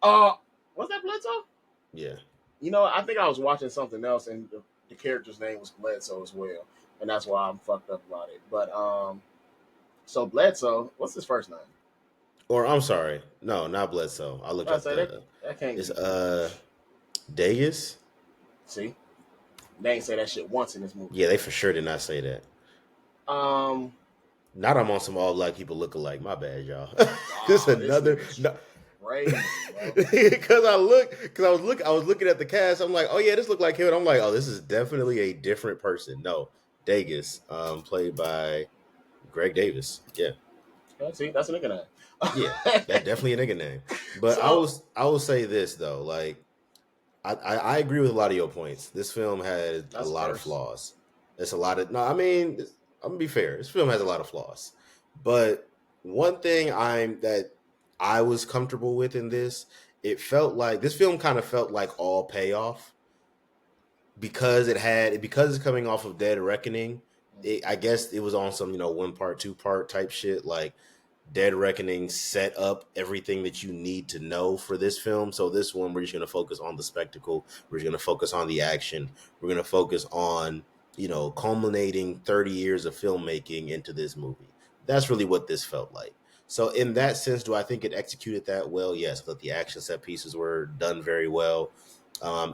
Uh, was that Bledsoe? Yeah. You know, I think I was watching something else, and the character's name was Bledsoe as well, and that's why I'm fucked up about it. But so Bledsoe, what's his first name? Or I'm sorry. No, not Bledsoe. I looked I up say the that can't it's be. Dagus. See, they ain't say that shit once in this movie. Yeah, they for sure did not say that. Um, Not I'm on some all black people look alike. My bad, y'all. Just wow, this another nigga's no, crazy, bro. because I was looking at the cast. I'm like, oh yeah, this looked like him. And I'm like, oh, this is definitely a different person. No, Dagus, played by Greg Davis. Yeah, Yeah, see, that's a nigga yeah, that name. definitely a nigga name. But So I will say this though, like I agree with a lot of your points. This film had a that's lot of first. flaws. It's a lot of no. I mean, I'm gonna be fair. This film has a lot of flaws, but one thing I was comfortable with in this, it felt like this film kind of felt like all payoff because it's coming off of Dead Reckoning. I guess it was on some 1 part 2 part type shit. Like Dead Reckoning set up everything that you need to know for this film. So this one, we're just going to focus on the spectacle. We're going to focus on the action. We're going to focus on, culminating 30 years of filmmaking into this movie. That's really what this felt like. So in that sense, do I think it executed that well? Yes, I thought the action set pieces were done very well.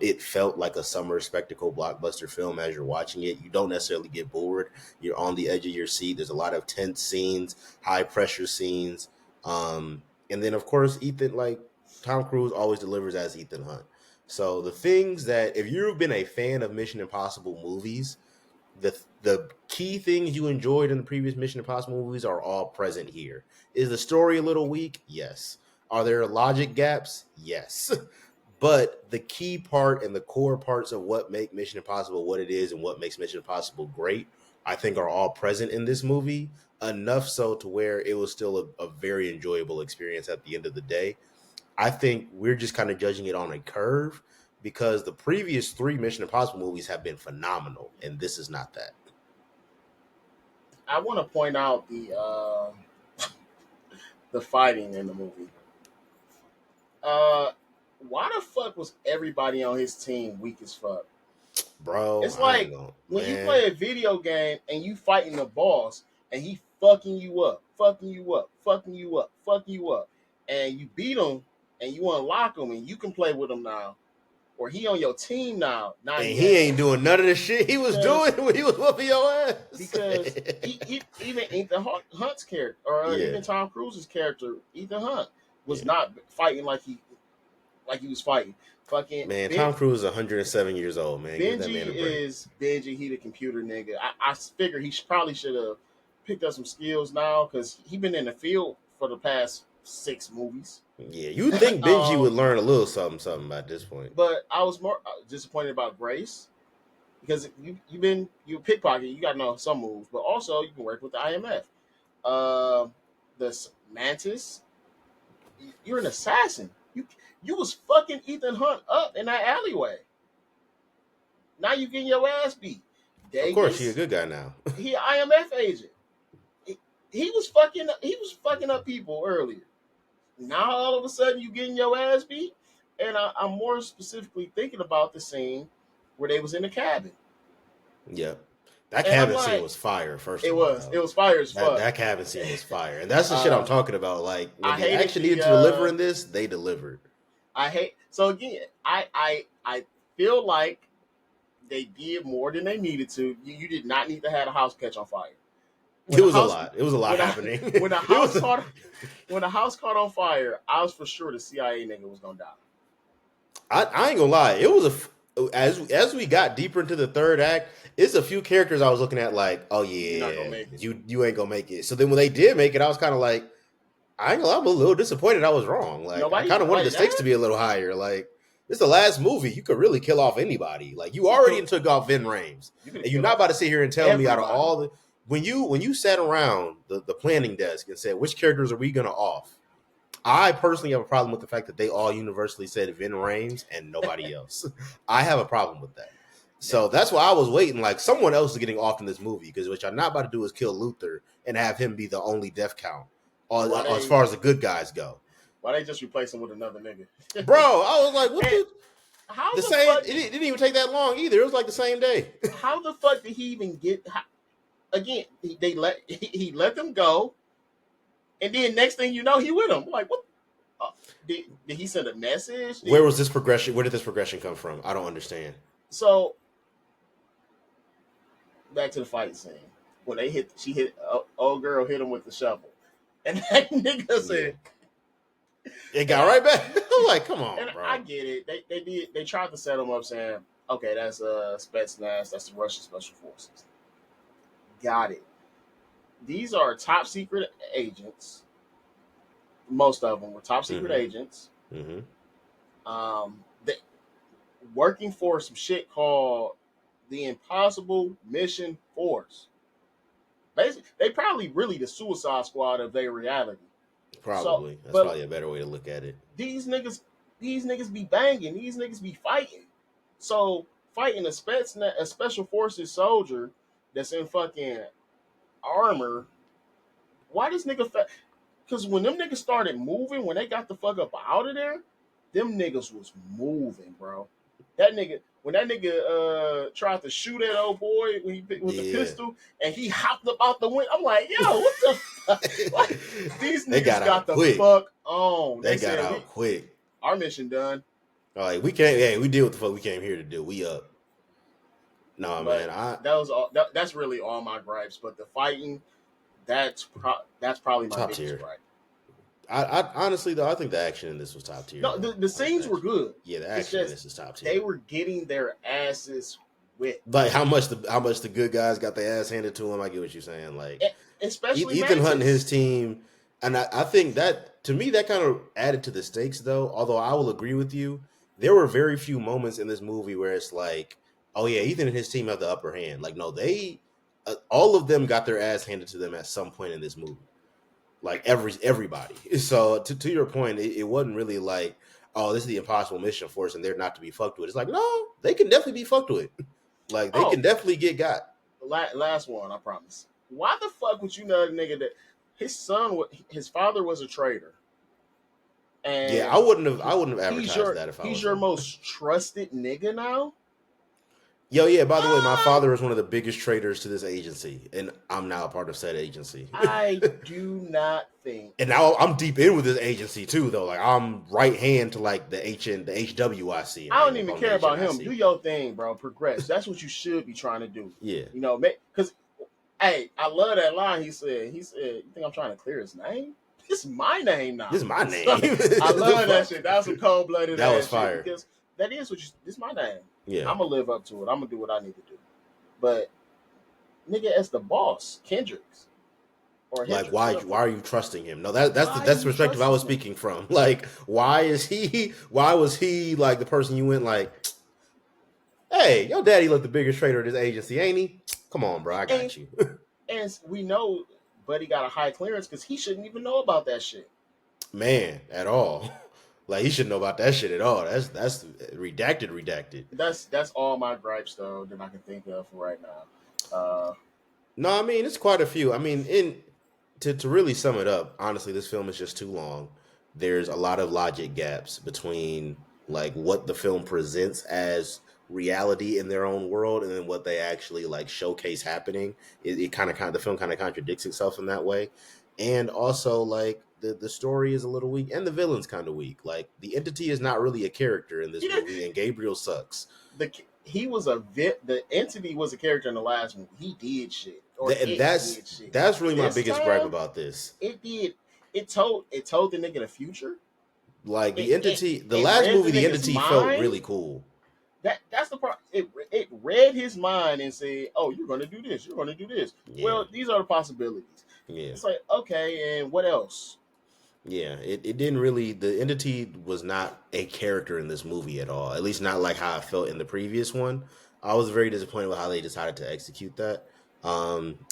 It felt like a summer spectacle blockbuster film as you're watching it. You don't necessarily get bored. You're on the edge of your seat. There's a lot of tense scenes, high pressure scenes. And then, of course, Tom Cruise always delivers as Ethan Hunt. So the things that, if you've been a fan of Mission Impossible movies, the key things you enjoyed in the previous Mission Impossible movies are all present here. Is the story a little weak? Yes. Are there logic gaps? Yes. But the key part and the core parts of what make Mission Impossible what it is and what makes Mission Impossible great, I think are all present in this movie, enough so to where it was still a very enjoyable experience at the end of the day. I think we're just kind of judging it on a curve because the previous 3 Mission Impossible movies have been phenomenal, and this is not that. I want to point out the fighting in the movie. Uh, why the fuck was everybody on his team weak as fuck? Bro, It's I ain't like gonna, when you man. play a video game and you fighting the boss and he fucking you up, fucking you up, fucking you up, fucking you up, and you beat him and you unlock him and you can play with him now, or he on your team now. Now And he he ain't ass doing none of the shit he was because doing when he was whooping your ass. even Ethan Hunt's character or Yeah, even Tom Cruise's character, Ethan Hunt, was yeah. not fighting like he was fighting. Fucking Man, Tom Cruise is 107 years old, man. Give that man Benji a break. is Benji. He the computer nigga. I figure he probably should have picked up some skills now because he been in the field for the past 6 movies. Yeah, you think Benji would learn a little something, something by this point. But I was more disappointed about Grace because you pickpocket. You got to know some moves, but also you can work with the IMF. The Mantis. You're an assassin. You was fucking Ethan Hunt up in that alleyway. Now you getting your ass beat. Of course, he a Davis. good guy now. He an IMF agent. He was fucking up people earlier. Now all of a sudden you getting your ass beat, and I'm more specifically thinking about the scene where they was in the cabin, Yep. That and I'm cabin scene like, was fire, first it of was all. it was fire as That fuck. that cabin scene was fire. And that's the shit I'm Uh, talking about. Like when I the hated action needed to deliver the in this, they delivered. I hate so again. I feel like they did more than they needed to. You did not need to have a house catch on fire. When It the was a house lot. It was a lot when I, happening. when the It house was caught when the house caught on fire, I was for sure the CIA nigga was gonna die. I ain't gonna lie. It was as we got deeper into the third act, it's a few characters I was looking at like, oh You're not gonna yeah, make it. you ain't gonna make it. So then when they did make it, I was kind of like, I ain't gonna lie, I'm a little disappointed I was wrong. Like I kind of wanted Nobody the stakes to died. be a little higher. Like this is the last movie. You could really kill off anybody. Like you You already could took off Vin Rames. you could have And you're killed not off about to sit here and tell me out of everybody. all the when you sat around the planning desk and said, which characters are we gonna off? I personally have a problem with the fact that they all universally said Vin Rames and nobody else. I have a problem with that. Yeah, So that's why I was waiting. Like someone else is getting off in this movie because what y'all not about to do is kill Luther and have him be the only death count why as they far as the good guys go. just replace him with another nigga? Bro, I was like, what And the how the the same? fuck It didn't even take that long either. It was like the same day. how the fuck did he even get? Again, he let them go, and then next thing you know, he with them. Like what? Uh, did he send a message? Where was this progression? Where did this progression come from? I don't understand. So back to the fight scene when she hit old girl hit him with the shovel, and that nigga Yeah, said, it and got right back. I'm like, come on, I bro. get it. They tried to set him up saying, okay, that's Spetsnaz, that's the Russian special forces. Got it. These are top secret agents. Most of them were top secret Mm-hmm. agents. Mm-hmm. They working for some shit called the Impossible Mission Force. Basically, they probably really the Suicide Squad of their reality. So, Probably. That's but probably a better way to look at it. these niggas, these niggas be banging. These niggas be fighting. So fighting a special forces soldier that's in fucking armor. Why this nigga? Because when them niggas started moving, when they got the fuck up out of there, them niggas was moving, bro. When that nigga tried to shoot at old boy when he with the Yeah. pistol and he hopped up out the window, I'm like, yo, what the fuck? Like, these They niggas got got out the quick. fuck on. They They got said out quick. our mission done. Like we can't. Hey, we did what the fuck we came here to do. We up. No, But man. I that was all. That's really all my gripes. But the fighting, that's probably my top biggest tier. gripe. I honestly though, I think the action in this was top tier. No, Though the I think scenes were good. yeah, the It's action in just this is top they tier. were getting their asses whipped, Like how much the good guys got their ass handed to them. I get what you're saying. Like especially Ethan Hunt and his Mantis. team, and I think that to me that kind of added to the stakes though. Although I will agree with you, there were very few moments in this movie where it's like, oh yeah, Ethan and his team have the upper hand. Like no, they all of them got their ass handed to them at some point in this movie. Like everybody. So to your point, it wasn't really like, oh, this is the impossible mission for us, and they're not to be fucked with. It's like, no, they can definitely be fucked with. Like they Oh, can definitely get got. last one, I promise. Why the fuck would you know a nigga that his father was a traitor, Yeah, and I wouldn't have he's advertised that if I he's was your him. most trusted nigga now? Yo, yeah, by the way, my Ah, father is one of the biggest traders to this agency, and I'm now a part of said agency. I do not think. And now I'm deep in with this agency too, though. Like I'm right hand to like the HWIC, and I I ain't don't gonna even call them care the about him. Do HNIC. your thing, bro. Progress. That's what you should be trying to do. Yeah, You know, because hey, I love that line. He said, you think I'm trying to clear his name? This is my name now. this is my So, name. I The love that fuck? shit. That was some cold blooded That was ass shit fire. because that is what you. This is my name. Yeah. I'm gonna live up to it. I'm gonna do what I need to do. But nigga, as the boss, Kendricks or Like Hendricks, whatever. why are you trusting him? No, that's the You perspective I was trusting him? speaking from. Like why was he like the person you went like, hey, your daddy look the biggest trader of this agency, ain't he? Come on, bro, I And got you. and we know Buddy got a high clearance because he shouldn't even know about that shit. Man, at all. Like he shouldn't know about that shit at all. That's redacted. That's all my gripes though that I can think of for right now. No, I mean it's quite a few. I mean, in to really sum it up, honestly, this film is just too long. There's a lot of logic gaps between like what the film presents as reality in their own world and then what they actually like showcase happening. It kind of the film kind of contradicts itself in that way. And also like the story is a little weak and the villain's kind of weak. Like the entity is not really a character in this He did, movie and Gabriel sucks. he was the entity was a character in the last movie. He did shit or And it did shit. that's really my This biggest gripe time about this. it did. It told the nigga the future. Like It the it entity, the it last read the movie, the nigga's entity felt mind. really cool. That's the part. It read his mind and said, "Oh, you're going to do this. You're going to do this. Yeah, Well, these are the possibilities." yeah, It's like, okay, and what else? yeah. It didn't really. The entity was not a character in this movie at all. At least not like how I felt in the previous one. I was very disappointed with how they decided to execute that.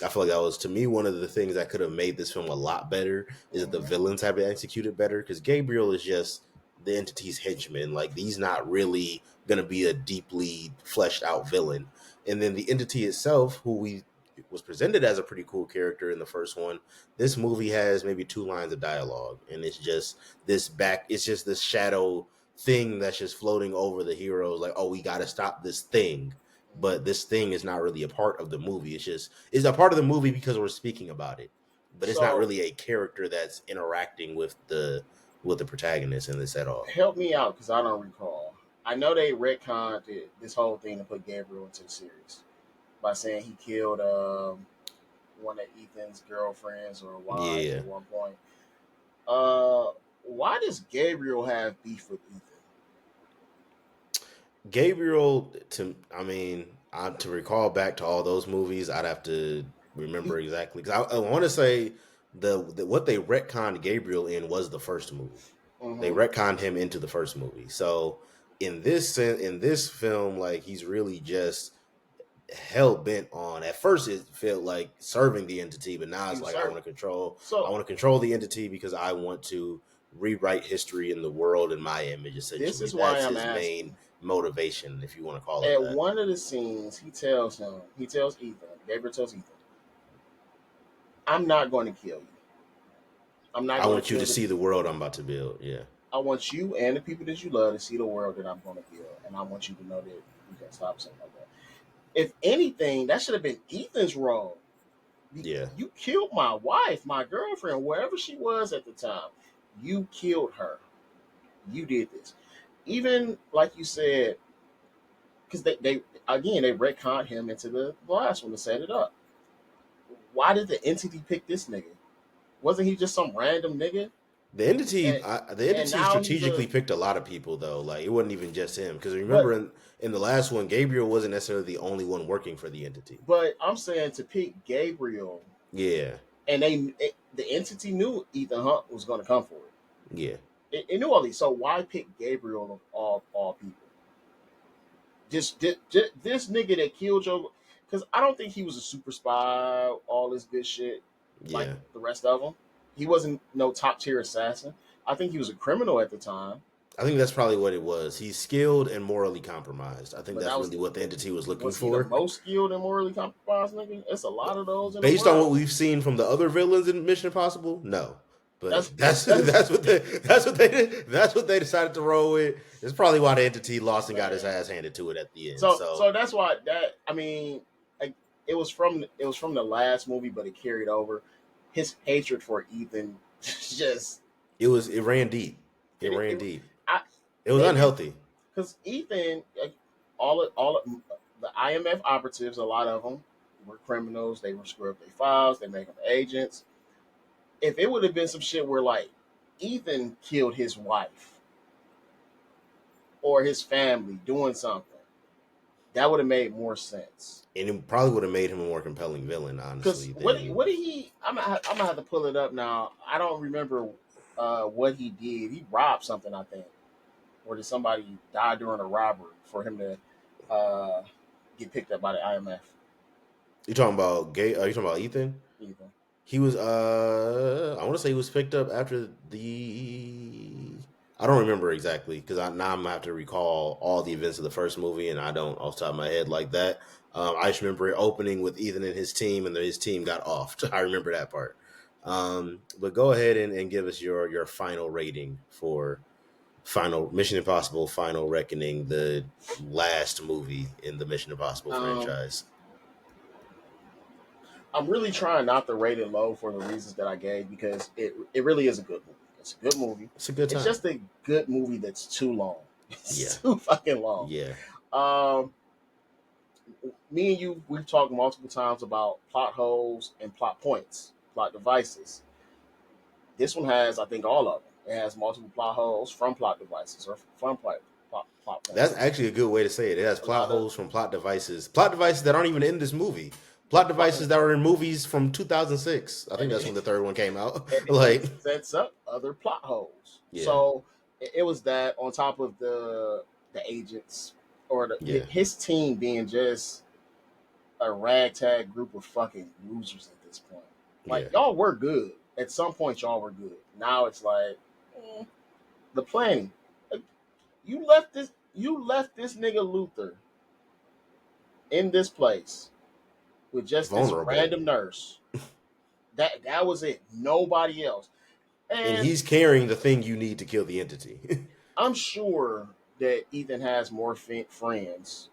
I feel like that was to me one of the things that could have made this film a lot better is that the Mhm. villains have been executed better because Gabriel is just the entity's henchman. Like he's not really going to be a deeply fleshed out villain. And then the entity itself, who we was presented as a pretty cool character in the first one, this movie has maybe two lines of dialogue, and it's just it's just this shadow thing that's just floating over the heroes. Like, oh, we got to stop this thing, but this thing is not really a part of the movie. It's a part of the movie because we're speaking about it, but it's not So really a character that's interacting with the protagonist in this at all. help me out because I don't recall. I know they retconned this whole thing to put Gabriel into the series by saying he killed one of Ethan's girlfriends or wives Yeah, at one point. Uh, why does Gabriel have beef with Ethan? Gabriel. To recall back to all those movies, I'd have to remember He, exactly because I want to say what they retconned Gabriel in was the first movie. They hmm retconned him into the first movie. So in this film, like he's really just hell bent on. At first, it felt like serving the entity, but now he it's was like serving. I So want to control the entity because I want to rewrite history in the world in my image. this Essentially, is why that's I'm his main asking. motivation, if you want to call it At that. one of the scenes, he tells Ethan, Gabriel tells Ethan, "I'm not going to kill you. I'm not I going to want you kill to the. see the world I'm about to build. Yeah. I want you and the people that you love to see the world that I'm going to build, and I want you to know that you can stop something like that. If anything, that should have been Ethan's role. Yeah. You killed my wife, my girlfriend, wherever she was at the time. You killed her. You did this. Even like you said, because they again they retconned him into the last one to set it up. Why did the entity pick this nigga? Wasn't he just some random nigga? And The and entity now he's a strategically picked a lot of people though. Like it wasn't even just him. Because remember, but in the last one, Gabriel wasn't necessarily the only one working for the entity. but I'm saying to pick Gabriel, Yeah. and the entity knew Ethan Hunt was going to come for it. Yeah. It knew all these. So why pick Gabriel of all people? Just this nigga that killed your, because I don't think he was a super spy, all this good shit like Yeah. the rest of them. He wasn't no top tier assassin. I think he was a criminal at the time, I think that's probably what it was. He's skilled and morally compromised. I think but that's really what the entity was looking was he the for. most skilled and morally compromised nigga? It's a lot of those in the Based on what world. we've seen from the other villains in Mission Impossible, no. That's But that's that's that's what they decided to roll with. It's probably why the entity lost and got his man. ass handed to it at the end. So that's why that I mean, like, it was from the last movie, but it carried over. His hatred for Ethan just it ran deep. It ran it deep. I It was unhealthy. because Ethan, like, all of the IMF operatives, a lot of them were criminals. They were screw up their files. They make them agents. If it would have been some shit where like Ethan killed his wife or his family doing something, that would have made more sense. And it probably would have made him a more compelling villain, Because honestly, than what did he? I'm gonna have to pull it up now. I don't remember what he did. He robbed something, I think, or did somebody die during a robbery for him to uh, get picked up by the IMF? you talking about gay are you talking about Ethan? Either. He was I want to say he was picked up after the I don't remember exactly because now I'm gonna have to recall all the events of the first movie and I don't off the top of my head like that. I just remember it opening with Ethan and his team and his team got offed. I remember that part. But go ahead and give us your final rating for Final Mission Impossible Final Reckoning, the last movie in the Mission Impossible Um, franchise. I'm really trying not to rate it low for the reasons that I gave because it really is a good movie. It's a good movie. It's a good It's time. just a good movie that's too long. Yeah. It's too fucking long. Yeah. Um, Me and you, we've talked multiple times about plot holes and plot points, plot devices. This one has, I think, all of them. It has multiple plot holes from plot devices or from plot That's points. actually a good way to say it. It has A plot lot of holes from plot devices that aren't even in this movie, plot devices that are in movies from 2006. I think and that's when the third one came out. it Like, sets up other plot holes. yeah, So it was that on top of the agents or yeah, his team being just a ragtag group of fucking losers at this point. Like yeah. y'all were good at some point. Y'all were good. Now it's like the planning. Like, you left this nigga Luther in this place with just this Vulnerable, random nurse. That was it. Nobody else. and And he's carrying the thing you need to kill the entity. I'm sure that Ethan has more friends.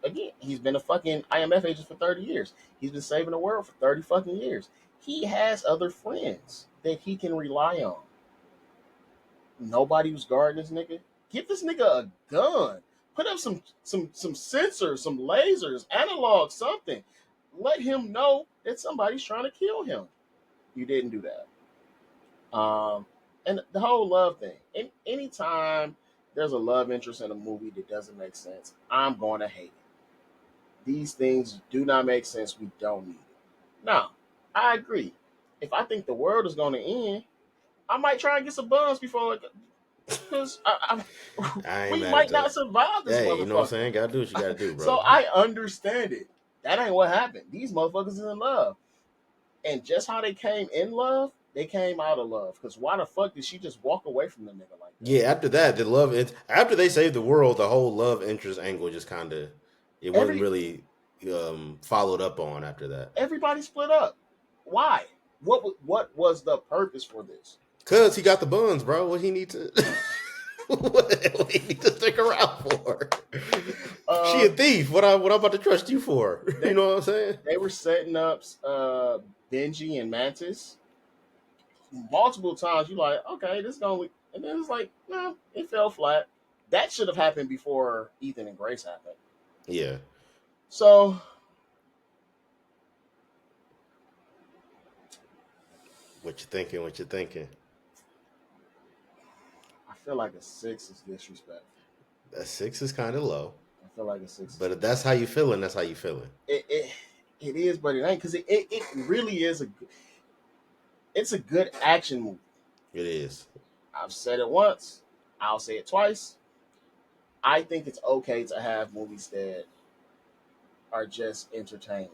Again, he's been a fucking IMF agent for 30 years. He's been saving the world for 30 fucking years. He has other friends that he can rely on. Nobody was guarding this nigga. Give this nigga a gun. Put up some sensors, some lasers, analog, something. Let him know that somebody's trying to kill him. You didn't do that. And the whole love thing. Anytime there's a love interest in a movie that doesn't make sense, I'm going to hate it. These things do not make sense. We don't need it. Now, I agree. If I think the world is going to end, I might try and get some buns before it, because I ain't we mad at might that. not survive this Hey, you know what I'm motherfucker. saying? Gotta do what you gotta do, So bro. I understand it. That ain't what happened. These motherfuckers is in love. And just how they came in love, they came out of love. Because why the fuck did she just walk away from the nigga like that? Yeah, after that, after they saved the world, the whole love interest angle just kind of it wasn't Every really followed up on after that. Everybody split up. Why? what was the purpose for this? Cause he got the buns, bro. What he need to what he need to stick around for? She a Uh, thief. What I'm about to trust you for? You they know what I'm saying? they were setting up Benji and Mantis multiple times. You like, okay, this gonna, and then it's like, no, it fell flat. That should have happened before Ethan and Grace happened. Yeah. So What you thinking? What you thinking? I feel like a 6 is disrespectful. A 6 is kind of low, I feel like a 6 is but if too that's low. how you feeling, that's how you feeling. It is, but it ain't because it really is it's a good action movie. It is. I've said it once. I'll say it twice. I think it's okay to have movies that are just entertaining,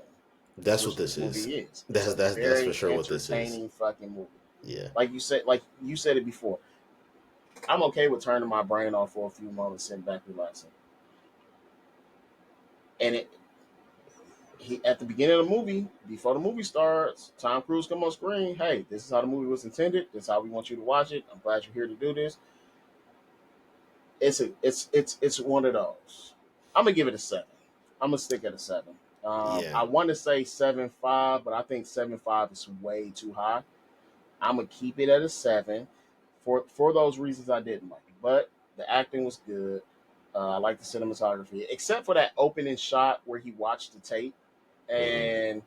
That's what which this this is. movie is. It's That's a that's that's for very sure what this is. entertaining fucking movie. Yeah. Like you said it before. I'm okay with turning my brain off for a few moments, sitting back, relaxing. And he at the beginning of the movie, before the movie starts, Tom Cruise come on screen. Hey, this is how the movie was intended. This is how we want you to watch it. I'm glad you're here to do this. It's one of those. I'm gonna give it a 7. I'm gonna stick at a 7. Yeah. I want to say 7.5, but I think 7.5 is way too high. I'm gonna keep it at a 7 for those reasons I didn't like it. But the acting was good. I like the cinematography, except for that opening shot where he watched the tape Hmm. and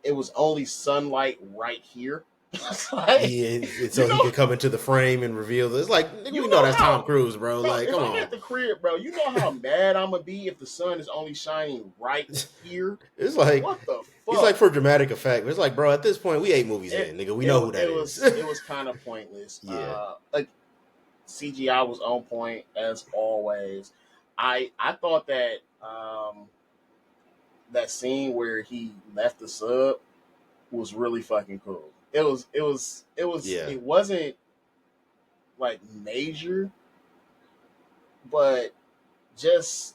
it was only sunlight right here. It's like, Yeah, you so he know, could come into the frame and reveal this. Like, nigga, we you know know that's Tom how, Cruise, bro. bro. Like, If come I'm on. at the crib, bro, you know how mad I'm gonna be if the sun is only shining right here. It's like What the he's like fuck? for dramatic effect. But it's like, bro, at this point, we 8 movies It in, nigga. We know who that is. it was kind of pointless. Yeah. Like CGI was on point as always. I thought that that scene where he left the sub was really fucking cool. Yeah. It wasn't like major, but just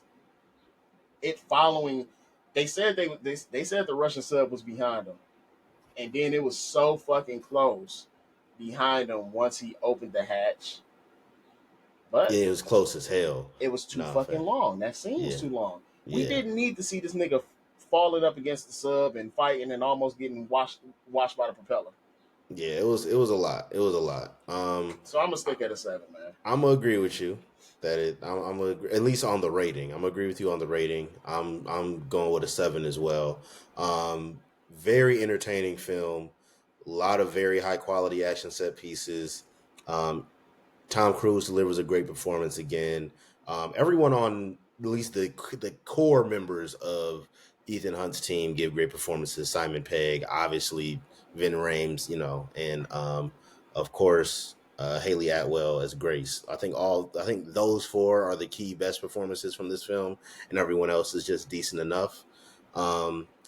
it following. They said the Russian sub was behind him, and then it was so fucking close behind him once he opened the hatch. But Yeah, it was close as hell. it was too Nah, fucking fact. long. That scene was Yeah. too long. We Yeah. didn't need to see this nigga falling up against the sub and fighting and almost getting washed by the propeller. Yeah, it was a lot. It was a lot. So I'm gonna stick at a 7, man. I'm gonna agree with you that I'm gonna at least on the rating. I'm gonna agree with you on the rating. I'm going with a 7 as well. Very entertaining film. A lot of very high quality action set pieces. Um, Tom Cruise delivers a great performance again. Everyone on at least the core members of Ethan Hunt's team give great performances. Simon Pegg, obviously Vin Rames, and of course Haley Atwell as Grace. I think those four are the key best performances from this film, and everyone else is just decent enough.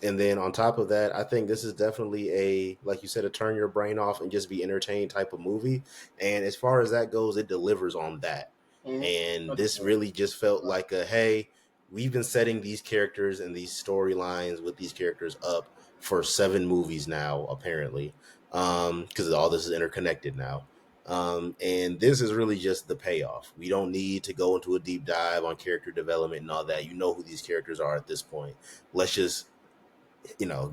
And then on top of that, I think this is definitely like you said, a turn your brain off and just be entertained type of movie. And as far as that goes, it delivers on that. And this 100%. really just felt like hey, we've been setting these characters and these storylines with these characters up for 7 movies now, apparently, because all this is interconnected now. And this is really just the payoff. We don't need to go into a deep dive on character development and all that. You know who these characters are at this point. Let's just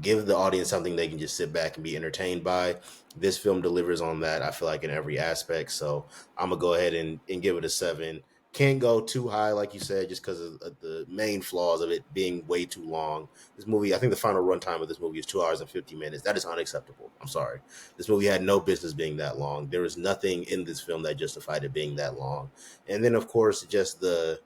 give the audience something they can just sit back and be entertained by. This film delivers on that, I feel like, in every aspect. So I'm gonna go ahead and give it a 7. Can't go too high, like you said, just because of the main flaws of it being way too long. This movie, I think the final runtime of this movie is 2 hours and 50 minutes. That is unacceptable. I'm sorry. This movie had no business being that long. There was nothing in this film that justified it being that long. And then, of course, just the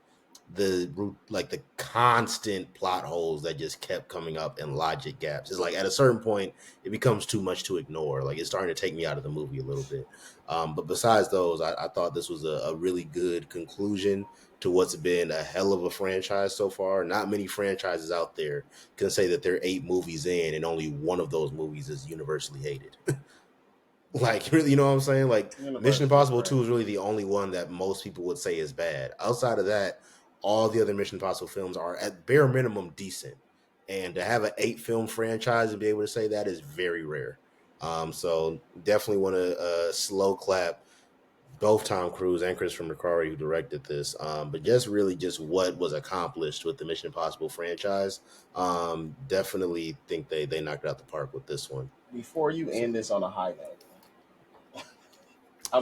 constant plot holes that just kept coming up and logic gaps. It's like at a certain point it becomes too much to ignore. Like it's starting to take me out of the movie a little bit. But besides those, I thought this was a really good conclusion to what's been a hell of a franchise so far. Not many franchises out there can say that they're 8 movies in and only one of those movies is universally hated. Like, really, you know what I'm saying? Like Mission Universally Impossible great. 2 is really the only one that most people would say is bad. Outside of that, all the other Mission Impossible films are at bare minimum decent. and to have an 8-film franchise and be able to say that is very rare. So definitely want to slow clap both Tom Cruise and Christopher McQuarrie who directed this, but just really just what was accomplished with the Mission Impossible franchise. Definitely think they knocked it out the park with this one. Before you So, end this on a high note,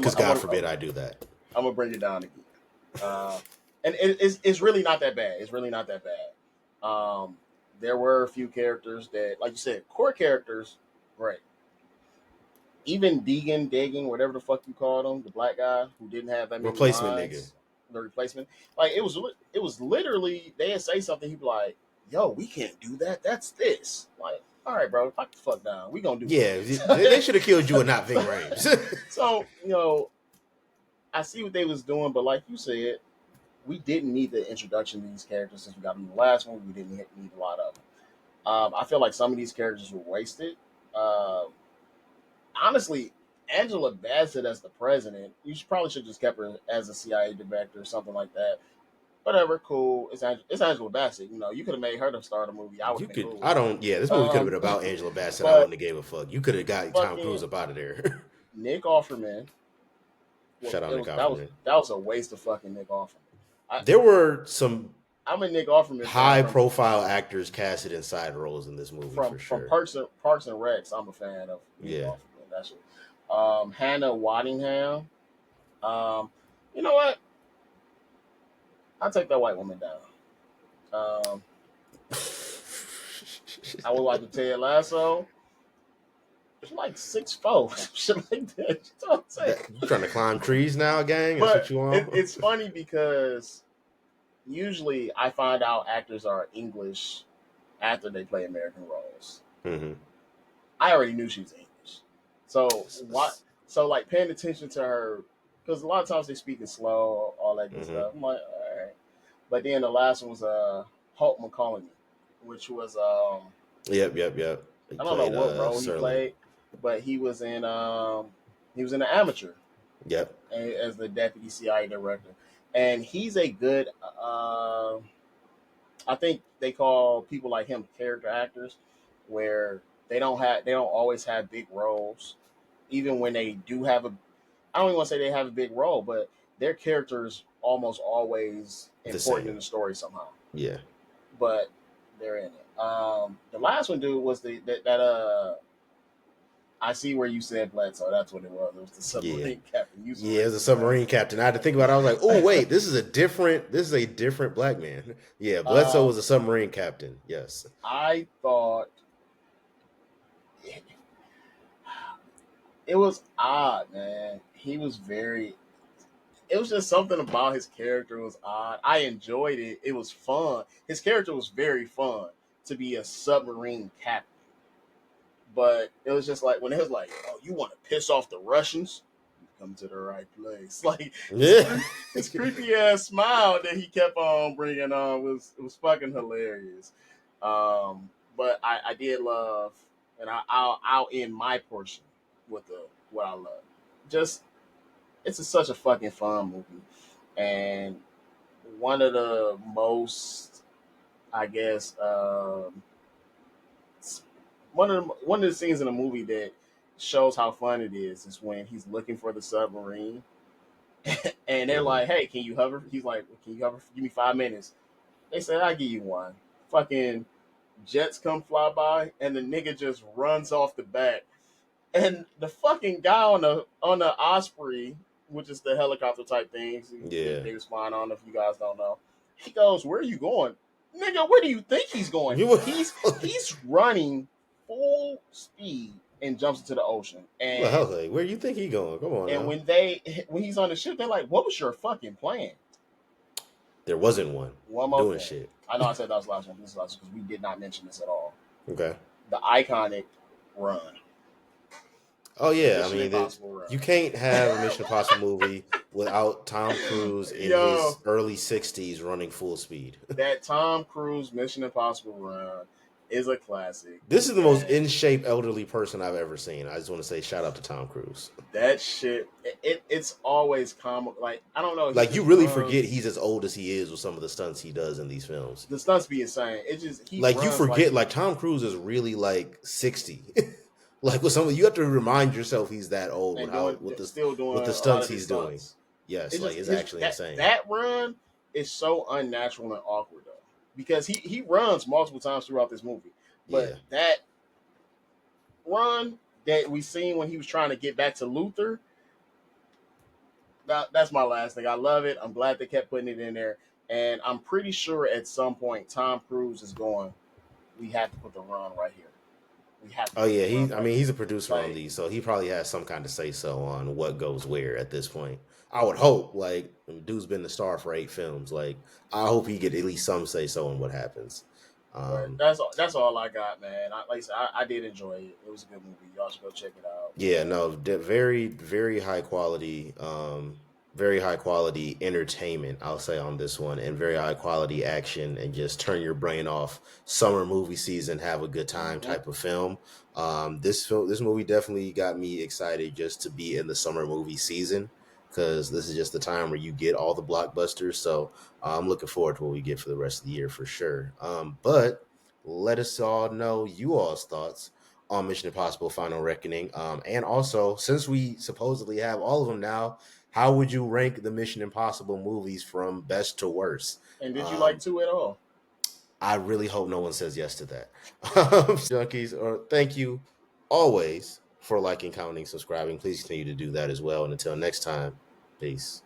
because God forbid I do that. I'm gonna bring it down again. And it's really not that bad. It's really not that bad. There were a few characters that, like you said, core characters, right? Even Digging, whatever the fuck you called him, the black guy who didn't have that many Replacement nigga. lines, the replacement. Like it was literally they'd say something, he'd be like, "Yo, we can't do that. That's this." Like, all right, bro, fuck the fuck down. We gonna do Yeah, this. they should have killed you and not Ving Rhames. So I see what they was doing, but like you said, we didn't need the introduction of these characters since we got them in the last one. We didn't need a lot of them. I feel like some of these characters were wasted. Uh, Honestly, Angela Bassett as the president, probably should just kept her as a CIA director or something like that. Whatever, cool. It's Angela Bassett. You could have made her to start a movie. I would You have been could. cool with I it. don't. Yeah, this movie could have been about Angela Bassett. I But wouldn't have gave a fuck. You could have got Tom Cruise up out of there. Nick Offerman. Shout out Nick That was Offerman. a waste of fucking Nick Offerman. There were some I'm a Nick Offerman high-profile actors casted in side roles in this movie for sure. From Parks and Recs. I'm a fan of Nick Offerman. That's it. Hannah Waddingham. You know what? I'll take that white woman down. I would like to Ted Lasso. She's like 6'4". Shit like that. You know what I'm saying? You trying to climb trees now, gang? But That's what you want? it's funny because usually I find out actors are English after they play American roles. Mm-hmm. I already knew she was English. So what? So like paying attention to her, because a lot of times they speak it slow, all that good stuff. I'm like, all right. But then the last one was Holt McCallany, which was Yep. I don't know what role he played, but he was in The Amateur. Yep. As the deputy CIA director, and he's a good. I think they call people like him character actors, where they don't always have big roles, even when they do have a. I don't even want to say they have a big role, but their characters almost always important in the story somehow. Yeah. But they're in it. The last one, dude, was that I see where you said Bledsoe. That's what it was. It was the submarine captain. It was a submarine captain. I had to think about it. I was like, oh wait, this is a different black man. Yeah, Bledsoe was a submarine captain. Yes. I thought it was odd, man. It was just something about his character was odd. I enjoyed it. It was fun. His character was very fun to be a submarine captain. But it was just like when it was like, "Oh, you want to piss off the Russians? You come to the right place." Like his creepy ass smile that he kept on bringing on was fucking hilarious. But I did love, and I'll end my portion with what I love. Just it's such a fucking fun movie, and one of the most, I guess. One of the scenes in the movie that shows how fun it is when he's looking for the submarine, and they're like, "Hey, can you hover?" He's like, "Can you hover? Give me 5 minutes." They said, "I'll give you one." Fucking jets come fly by, and the nigga just runs off the back, and the fucking guy on the Osprey, which is the helicopter type things, they was flying on. If you guys don't know, he goes, "Where are you going, nigga? Where do you think he's going?" He's running full speed and jumps into the ocean. And well, like, where do you think he's going? Come on. And now. when he's on the ship, they're like, "What was your fucking plan?" There wasn't one. One more doing thing. Shit. I know I said that was the last one. This is last because we did not mention this at all. Okay. The iconic run. Oh yeah, I mean, you can't have a Mission Impossible movie without Tom Cruise in his early 60s running full speed. That Tom Cruise Mission Impossible run is a classic. This is the most And in shape elderly person I've ever seen. I just want to say shout out to Tom Cruise. that shit, it's always comic. Like, I don't know, he Like you just really forget runs. he's as old as he is with some of the stunts he does in these films. The stunts be insane. It just, he Like you runs like forget, like Tom Cruise is really like 60. Like with some, you have to remind yourself he's that old with and how doing, with the still doing with the a lot stunts of his he's doing. stunts. Yes, It's like just it's his actually that insane. that run is so unnatural and awkward though, because he runs multiple times throughout this movie, but Yeah. that run that we seen when he was trying to get back to Luther, that's my last thing. I love it. I'm glad they kept putting it in there, and I'm pretty sure at some point Tom Cruise is going. We have to put the run right here. We have to Oh put the yeah, run I right mean here. he's a producer on Like, these, so he probably has some kind of say so on what goes where at this point. I would hope, like dude's been the star for 8 films. Like I hope he get at least some say so on what happens. but Um, that's all I got, man. Like I said, I did enjoy it. It was a good movie. Y'all should go check it out. Yeah, no, very, very high quality entertainment. I'll say on this one, and very high quality action, and just turn your brain off. Summer movie season, have a good time Mm-hmm. type of film. This movie definitely got me excited just to be in the summer movie season because this is just the time where you get all the blockbusters. So I'm looking forward to what we get for the rest of the year for sure. But let us all know you all's thoughts on Mission Impossible Final Reckoning. And also, since we supposedly have all of them now, how would you rank the Mission Impossible movies from best to worst? And did you like Um, two at all? I really hope no one says yes to that. Junkies, or thank you always for liking, commenting, subscribing. Please continue to do that as well. And until next time, peace.